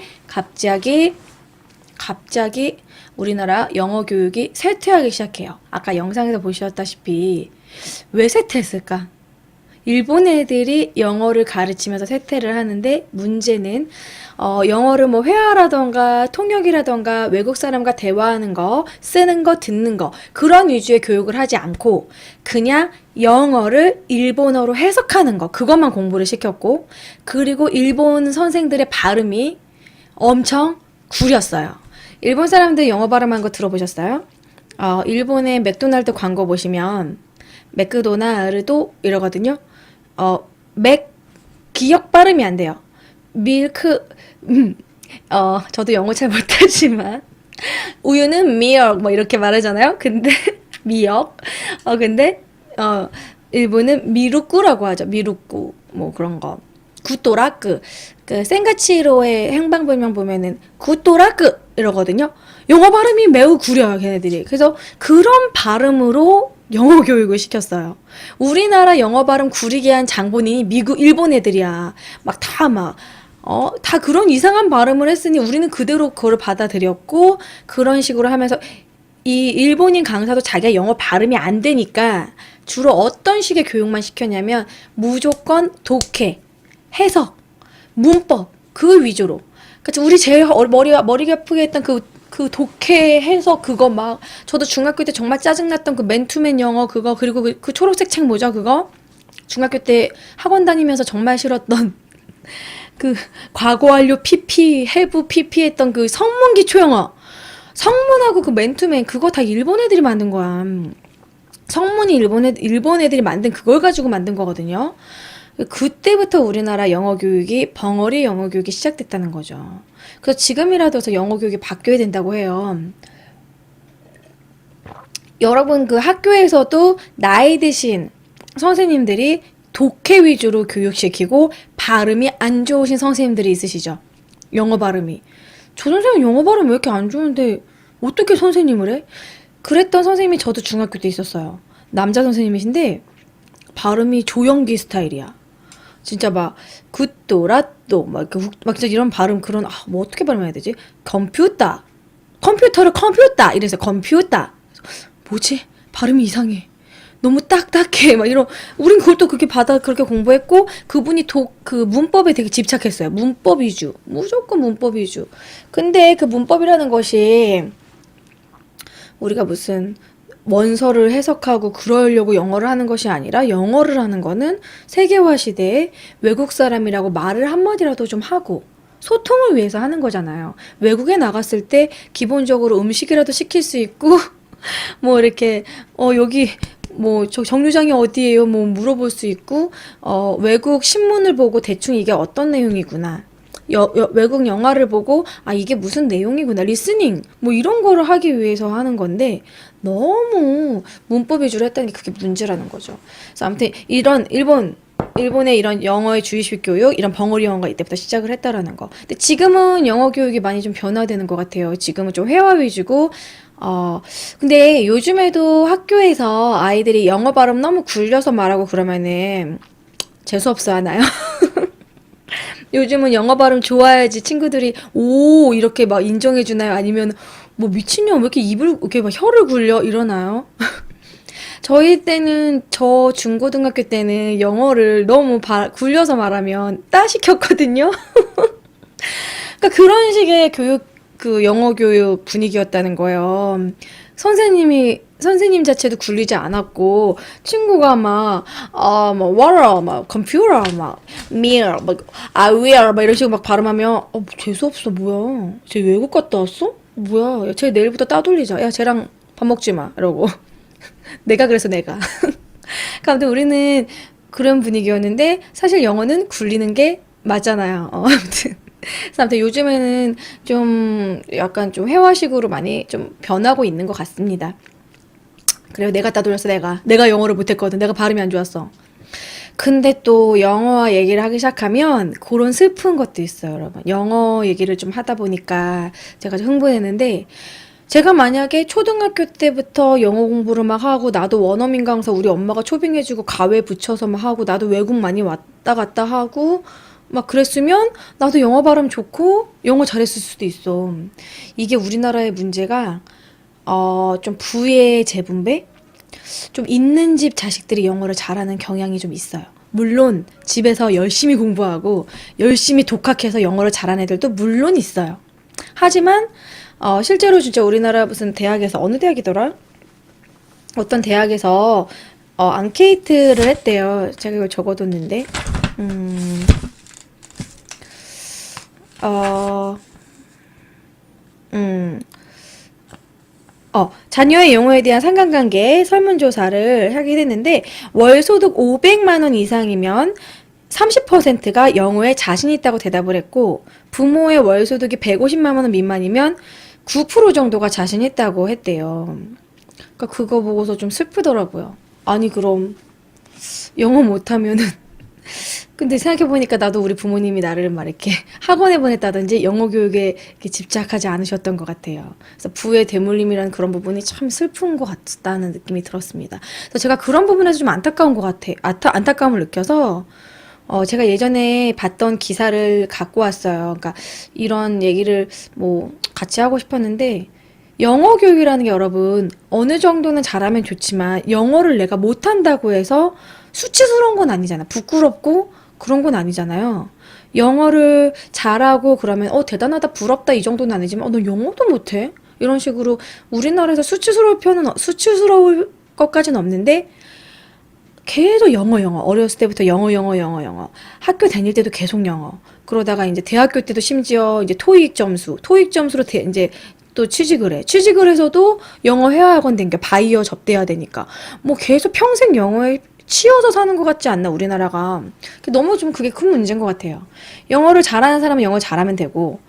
갑자기 우리나라 영어 교육이 쇠퇴하기 시작해요. 아까 영상에서 보셨다시피 왜 쇠퇴했을까? 일본 애들이 영어를 가르치면서 쇠퇴를 하는데 문제는 영어를 뭐 회화라던가 통역이라던가 외국 사람과 대화하는 거, 쓰는 거, 듣는 거 그런 위주의 교육을 하지 않고 그냥 영어를 일본어로 해석하는 거 그것만 공부를 시켰고 그리고 일본 선생들의 발음이 엄청 구렸어요. 일본 사람들 영어 발음한 거 들어보셨어요? 일본의 맥도날드 광고 보시면 맥도나르도 이러거든요. 기역 발음이 안 돼요. 밀크 저도 영어 잘 못하지만 우유는 밀크 뭐 이렇게 말하잖아요. 근데 미역 근데 일본은 미루꾸라고 하죠. 미루꾸 뭐 그런 거. 구토라크 그 센가치로의 행방불명 보면은 구토라크 이러거든요. 영어 발음이 매우 구려요, 걔네들이. 그래서 그런 발음으로 영어 교육을 시켰어요. 우리나라 영어 발음 구리게 한 장본인이 일본 애들이야. 다 그런 이상한 발음을 했으니 우리는 그대로 그걸 받아들였고 그런 식으로 하면서 이 일본인 강사도 자기가 영어 발음이 안 되니까 주로 어떤 식의 교육만 시켰냐면 무조건 독해, 해석, 문법 그 위주로. 그치 우리 제일 머리가 아프게 했던 그 독해 해석 그거 막 저도 중학교 때 정말 짜증났던 그 맨투맨 영어 그거 그리고 그 초록색 책 뭐죠 그거 중학교 때 학원 다니면서 정말 싫었던 그 과거 완료 PP 해부 PP 했던 그 성문 기초 영어 성문하고 그 맨투맨 그거 다 일본 애들이 만든 거야. 성문이 일본 애들이 만든 그걸 가지고 만든 거거든요. 그때부터 우리나라 영어 교육이 벙어리 영어 교육이 시작됐다는 거죠. 그래서 지금이라도 영어 교육이 바뀌어야 된다고 해요. 여러분 그 학교에서도 나이 드신 선생님들이 독해 위주로 교육시키고 발음이 안 좋으신 선생님들이 있으시죠. 영어 발음이. 저 선생님 영어 발음 왜 이렇게 안 좋은데 어떻게 선생님을 해? 그랬던 선생님이 저도 중학교 때 있었어요. 남자 선생님이신데 발음이 조영기 스타일이야. 진짜 막 굿도라또 막 진짜 이런 발음 그런 뭐 어떻게 발음해야 되지? 컴퓨터를 컴퓨터 이래서 컴퓨터 뭐지? 발음이 이상해. 너무 딱딱해. 막 이런, 우린 그걸 또 그렇게 받아, 그렇게 공부했고, 그분이 그 문법에 되게 집착했어요. 문법 위주. 무조건 문법 위주. 근데 그 문법이라는 것이, 우리가 무슨 원서를 해석하고 그러려고 영어를 하는 것이 아니라 영어를 하는 거는 세계화 시대에 외국 사람이라고 말을 한마디라도 좀 하고 소통을 위해서 하는 거잖아요. 외국에 나갔을 때 기본적으로 음식이라도 시킬 수 있고 뭐 이렇게 여기 뭐 저 정류장이 어디예요? 뭐 물어볼 수 있고 외국 신문을 보고 대충 이게 어떤 내용이구나. 외국 영화를 보고 이게 무슨 내용이구나 리스닝 뭐 이런 거를 하기 위해서 하는 건데 너무 문법 위주로 했다는 게 그게 문제라는 거죠. 그래서 아무튼 이런 일본의 이런 영어의 주의식 교육 이런 벙어리 영어가 이때부터 시작을 했다라는 거. 근데 지금은 영어 교육이 많이 좀 변화되는 것 같아요. 지금은 좀 회화 위주고 근데 요즘에도 학교에서 아이들이 영어 발음 너무 굴려서 말하고 그러면은 재수없어 하나요? 요즘은 영어 발음 좋아야지 친구들이 오 이렇게 막 인정해 주나요? 아니면 뭐 미친년 왜 이렇게 입을 이렇게 막 혀를 굴려 이러나요? 저희 때는 저 중고등학교 때는 영어를 너무 굴려서 말하면 따시켰거든요. 그러니까 그런 식의 교육 그 영어 교육 분위기였다는 거예요. 선생님 자체도 굴리지 않았고 친구가 막 water 막 computer 막 meal 막 I will 막 이런 식으로 막 발음하면 재수 없어 뭐야 쟤 외국 갔다 왔어 뭐야 야, 쟤 내일부터 따돌리자 야 쟤랑 밥 먹지 마 이러고 내가 그래서 내가 그러니까 아무튼 우리는 그런 분위기였는데 사실 영어는 굴리는 게 맞잖아요. 아무튼 그래서 아무튼 요즘에는 좀 약간 좀 회화식으로 많이 좀 변하고 있는 것 같습니다. 그래요. 내가 따돌렸어, 내가 영어를 못했거든. 내가 발음이 안 좋았어. 근데 또 영어 얘기를 하기 시작하면 그런 슬픈 것도 있어요, 여러분. 영어 얘기를 좀 하다 보니까 제가 좀 흥분했는데 제가 만약에 초등학교 때부터 영어 공부를 막 하고 나도 원어민 강사 우리 엄마가 초빙해주고 가외 붙여서 막 하고 나도 외국 많이 왔다 갔다 하고 막 그랬으면 나도 영어 발음 좋고 영어 잘했을 수도 있어. 이게 우리나라의 문제가 좀 부의 재분배? 좀 있는 집 자식들이 영어를 잘하는 경향이 좀 있어요. 물론 집에서 열심히 공부하고 열심히 독학해서 영어를 잘하는 애들도 물론 있어요. 하지만 실제로 진짜 우리나라 무슨 대학에서 어느 대학이더라? 어떤 대학에서 앙케이트를 했대요. 제가 이걸 적어뒀는데 어, 음, 자녀의 영어에 대한 상관관계 설문조사를 하게 됐는데, 월 소득 500만 원 이상이면 30%가 영어에 자신 있다고 대답을 했고, 부모의 월 소득이 150만 원 미만이면 9% 정도가 자신 있다고 했대요. 그러니까 그거 보고서 좀 슬프더라고요. 아니, 그럼 영어 못하면은 근데 생각해보니까 나도 우리 부모님이 나를 막 이렇게 학원에 보냈다든지 영어 교육에 이렇게 집착하지 않으셨던 것 같아요. 그래서 부의 대물림이라는 그런 부분이 참 슬픈 것 같다는 느낌이 들었습니다. 그래서 제가 그런 부분에서 좀 안타까운 것 같아. 안타까움을 느껴서, 제가 예전에 봤던 기사를 갖고 왔어요. 그러니까 이런 얘기를 뭐 같이 하고 싶었는데, 영어 교육이라는 게 여러분, 어느 정도는 잘하면 좋지만, 영어를 내가 못한다고 해서 수치스러운 건 아니잖아. 부끄럽고 그런 건 아니잖아요. 영어를 잘하고 그러면 대단하다 부럽다 이 정도는 아니지만 너 영어도 못해? 이런 식으로 우리나라에서 수치스러울 것까지는 없는데 계속 영어 어렸을 때부터 영어 학교 다닐 때도 계속 영어 그러다가 이제 대학교 때도 심지어 이제 토익 점수로 이제 또 취직을 해서도 영어 회화학원 댕겨 바이어 접대해야 되니까 뭐 계속 평생 영어에 치여서 사는 것 같지 않나 우리나라가 너무 좀 그게 큰 문제인 것 같아요. 영어를 잘하는 사람은 영어 잘하면 되고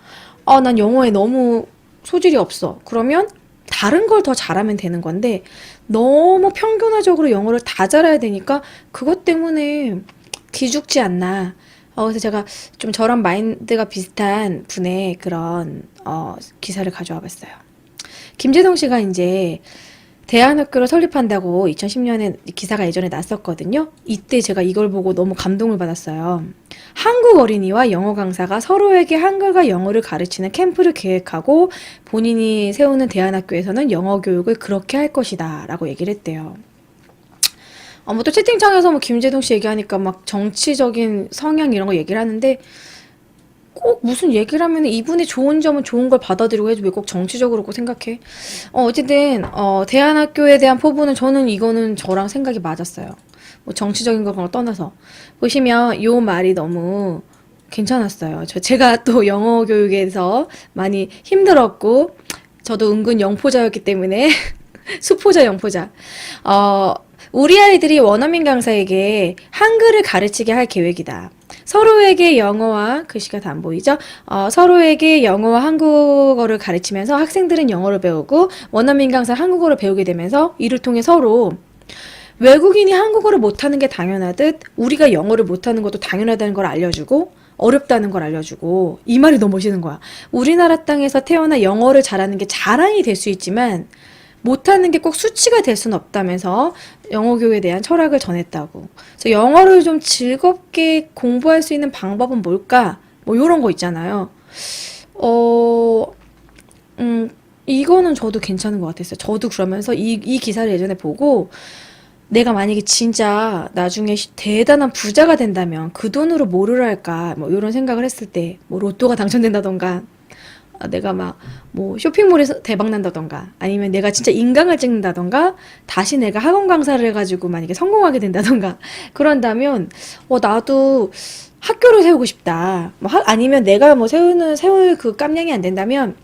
난 영어에 너무 소질이 없어 그러면 다른 걸 더 잘하면 되는 건데 너무 평균화적으로 영어를 다 잘해야 되니까 그것 때문에 기죽지 않나. 그래서 제가 좀 저런 마인드가 비슷한 분의 그런 기사를 가져와 봤어요. 김재동 씨가 이제 대안학교를 설립한다고 2010년에 기사가 예전에 났었거든요. 이때 제가 이걸 보고 너무 감동을 받았어요. 한국 어린이와 영어 강사가 서로에게 한글과 영어를 가르치는 캠프를 계획하고 본인이 세우는 대안학교에서는 영어 교육을 그렇게 할 것이다 라고 얘기를 했대요. 뭐 또 채팅창에서 뭐 김재동 씨 얘기하니까 막 정치적인 성향 이런 거 얘기를 하는데 꼭 무슨 얘기를 하면 이분의 좋은 점은 좋은 걸 받아들이고 해도 왜 꼭 정치적으로 꼭 생각해? 어쨌든 대안학교에 대한 포부는 저는 이거는 저랑 생각이 맞았어요. 뭐 정치적인 걸 떠나서 보시면 요 말이 너무 괜찮았어요. 제가 또 영어 교육에서 많이 힘들었고 저도 은근 영포자였기 때문에 수포자 영포자. 우리 아이들이 원어민 강사에게 한글을 가르치게 할 계획이다. 서로에게 영어와 글씨가 다 안 보이죠? 서로에게 영어와 한국어를 가르치면서 학생들은 영어를 배우고 원어민 강사 한국어를 배우게 되면서 이를 통해 서로 외국인이 한국어를 못하는 게 당연하듯 우리가 영어를 못하는 것도 당연하다는 걸 알려주고 어렵다는 걸 알려주고 이 말이 너무 멋있는 거야. 우리나라 땅에서 태어나 영어를 잘하는 게 자랑이 될 수 있지만 못하는 게 꼭 수치가 될 수는 없다면서 영어 교육에 대한 철학을 전했다고. 그래서 영어를 좀 즐겁게 공부할 수 있는 방법은 뭘까? 뭐 이런 거 있잖아요. 이거는 저도 괜찮은 것 같았어요. 저도 그러면서 이 기사를 예전에 보고 내가 만약에 진짜 나중에 대단한 부자가 된다면 그 돈으로 뭐를 할까? 뭐 이런 생각을 했을 때 뭐 로또가 당첨된다던가 내가 막 뭐 쇼핑몰에서 대박 난다던가 아니면 내가 진짜 인강을 찍는다던가 다시 내가 학원 강사를 해가지고 만약에 성공하게 된다던가 그런다면 나도 학교를 세우고 싶다. 뭐 아니면 내가 뭐 세울 그 깜냥이 안 된다면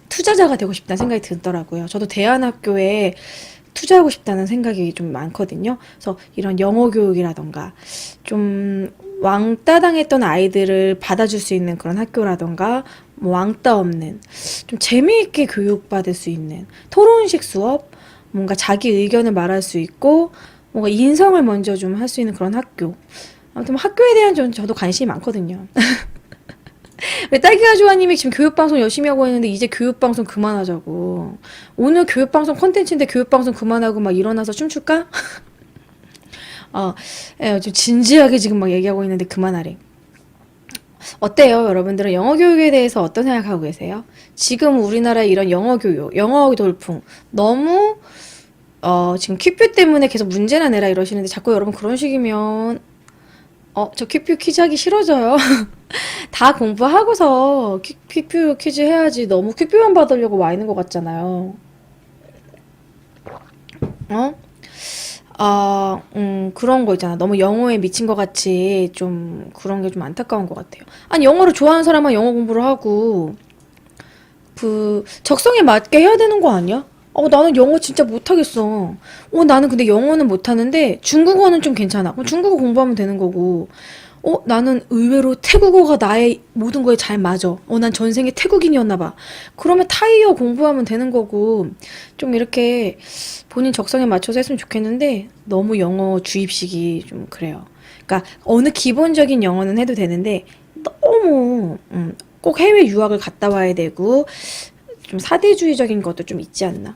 투자자가 되고 싶다는 생각이 들더라고요. 저도 대안학교에 투자하고 싶다는 생각이 좀 많거든요. 그래서 이런 영어 교육이라던가 좀 왕따 당했던 아이들을 받아줄 수 있는 그런 학교라던가 뭐 왕따 없는 좀 재미있게 교육받을 수 있는 토론식 수업 뭔가 자기 의견을 말할 수 있고 뭔가 인성을 먼저 좀 할 수 있는 그런 학교. 아무튼 학교에 대한 저도 관심이 많거든요. 왜 딸기가 좋아님이 지금 교육방송 열심히 하고 있는데 이제 교육방송 그만하자고. 오늘 교육방송 콘텐츠인데 교육방송 그만하고 막 일어나서 춤출까? 좀 진지하게 지금 막 얘기하고 있는데 그만하래. 어때요? 여러분들은 영어 교육에 대해서 어떤 생각하고 계세요? 지금 우리나라 이런 영어 교육, 영어 돌풍 너무 지금 퀴뷰 때문에 계속 문제나 내라 이러시는데 자꾸 여러분 그런 식이면 저 퀴뷰 퀴즈 하기 싫어져요. 다 공부하고서 퀴뷰 퀴즈 해야지 너무 퀴뷰만 받으려고 와 있는 것 같잖아요. 어? 그런 거 있잖아. 너무 영어에 미친 것 같이 좀 그런 게 좀 안타까운 것 같아요. 아니, 영어를 좋아하는 사람은 영어 공부를 하고, 적성에 맞게 해야 되는 거 아니야? 나는 영어 진짜 못하겠어. 나는 근데 영어는 못하는데 중국어는 좀 괜찮아. 그럼 중국어 공부하면 되는 거고. 나는 의외로 태국어가 나의 모든 거에 잘 맞아. 난 전생에 태국인이었나 봐. 그러면 타이어 공부하면 되는 거고. 좀 이렇게 본인 적성에 맞춰서 했으면 좋겠는데 너무 영어 주입식이 좀 그래요. 그러니까 어느 기본적인 영어는 해도 되는데 너무 꼭 해외 유학을 갔다 와야 되고 좀 사대주의적인 것도 좀 있지 않나.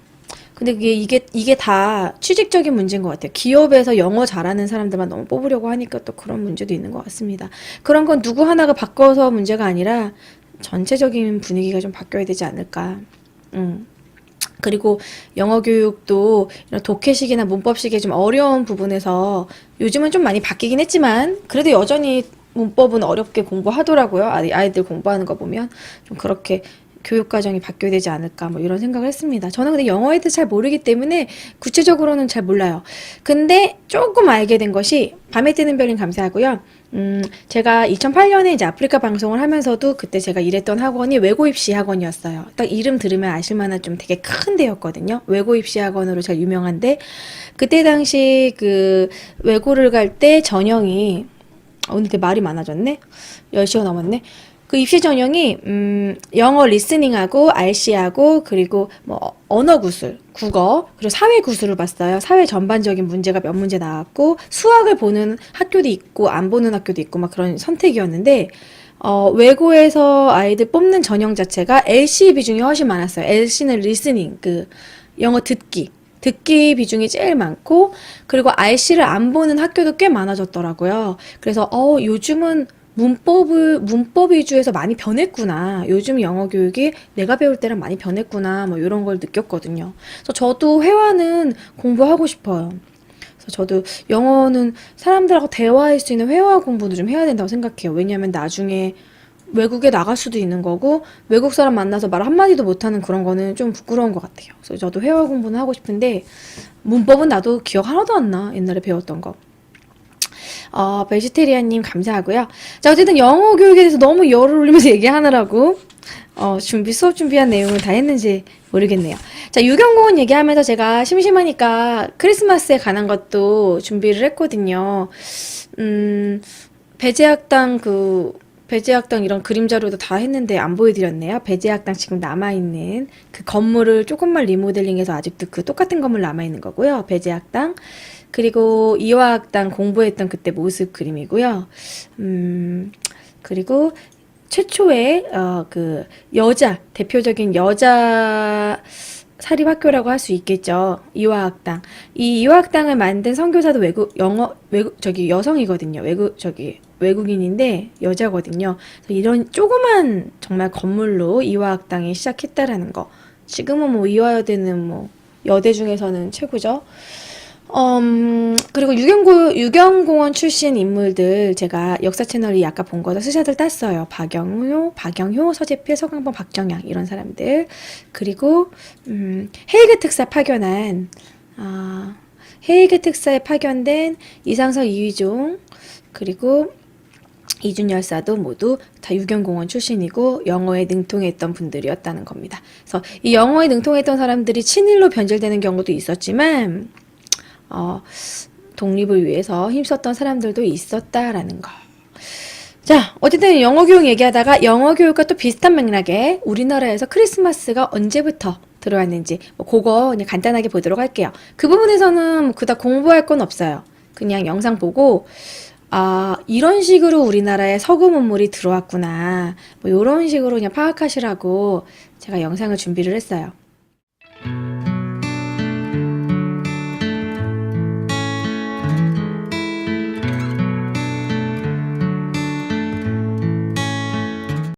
근데 이게 다 취직적인 문제인 것 같아요. 기업에서 영어 잘하는 사람들만 너무 뽑으려고 하니까 또 그런 문제도 있는 것 같습니다. 그런 건 누구 하나가 바꿔서 문제가 아니라 전체적인 분위기가 좀 바뀌어야 되지 않을까. 그리고 영어 교육도 이런 독해식이나 문법식의 좀 어려운 부분에서 요즘은 좀 많이 바뀌긴 했지만 그래도 여전히 문법은 어렵게 공부하더라고요. 아이들 공부하는 거 보면 좀 그렇게 교육 과정이 바뀌어야 되지 않을까 뭐 이런 생각을 했습니다. 저는 근데 영어에 대해서 잘 모르기 때문에 구체적으로는 잘 몰라요. 근데 조금 알게 된 것이 밤에 뜨는 별님 감사하고요. 제가 2008년에 이제 아프리카 방송을 하면서도 그때 제가 일했던 학원이 외고 입시 학원이었어요. 딱 이름 들으면 아실 만한 좀 되게 큰 데였거든요. 외고 입시 학원으로 제가 유명한데 그때 당시 그 외고를 갈 때 전형이 근데 말이 많아졌네. 10시가 넘었네. 그 입시 전형이 영어 리스닝하고 RC하고 그리고 뭐 언어 구술, 국어, 그리고 사회 구술을 봤어요. 사회 전반적인 문제가 몇 문제 나왔고 수학을 보는 학교도 있고 안 보는 학교도 있고 막 그런 선택이었는데 외고에서 아이들 뽑는 전형 자체가 LC 비중이 훨씬 많았어요. LC는 리스닝, 그 영어 듣기 비중이 제일 많고 그리고 RC를 안 보는 학교도 꽤 많아졌더라고요. 그래서 요즘은 문법 위주에서 많이 변했구나. 요즘 영어 교육이 내가 배울 때랑 많이 변했구나. 뭐 이런 걸 느꼈거든요. 그래서 저도 회화는 공부하고 싶어요. 그래서 저도 영어는 사람들하고 대화할 수 있는 회화 공부도 좀 해야 된다고 생각해요. 왜냐하면 나중에 외국에 나갈 수도 있는 거고 외국 사람 만나서 말 한마디도 못하는 그런 거는 좀 부끄러운 것 같아요. 그래서 저도 회화 공부는 하고 싶은데 문법은 나도 기억 하나도 안 나. 옛날에 배웠던 거. 베지테리안님 감사하고요. 자, 어쨌든 영어 교육에 대해서 너무 열을 올리면서 얘기하느라고 수업 준비한 내용을 다 했는지 모르겠네요. 자, 유경공원 얘기하면서 제가 심심하니까 크리스마스에 관한 것도 준비를 했거든요. 배제학당 배제학당 이런 그림 자료도 다 했는데 안 보여드렸네요. 배제학당 지금 남아있는 그 건물을 조금만 리모델링해서 아직도 그 똑같은 건물 남아있는 거고요. 배제학당. 그리고 이화학당 공부했던 그때 모습 그림이고요. 그리고 최초의 그 대표적인 여자 사립학교라고 할 수 있겠죠. 이화학당. 이 이화학당을 만든 선교사도 여성이거든요. 외국인인데 여자거든요. 그래서 이런 조그만 정말 건물로 이화학당이 시작했다라는 거. 지금은 뭐 이화여대는 뭐 여대 중에서는 최고죠. 그리고 유경공원 출신 인물들 제가 역사 채널이 아까 본 거서 스샷을 땄어요. 박영효, 서재필, 서강범, 박정양 이런 사람들. 그리고 헤이그 특사 파견한 헤이그 특사에 파견된 이상석, 이휘종 그리고 이준 열사도 모두 다 유경공원 출신이고 영어에 능통했던 분들이었다는 겁니다. 그래서 이 영어에 능통했던 사람들이 친일로 변질되는 경우도 있었지만 독립을 위해서 힘썼던 사람들도 있었다라는 거. 자, 어쨌든 영어 교육 얘기하다가 영어 교육과 또 비슷한 맥락에 우리나라에서 크리스마스가 언제부터 들어왔는지 그거 그냥 간단하게 보도록 할게요. 그 부분에서는 그닥 공부할 건 없어요. 그냥 영상 보고 이런 식으로 우리나라에 서구 문물이 들어왔구나. 이런 식으로 그냥 파악하시라고 제가 영상을 준비를 했어요.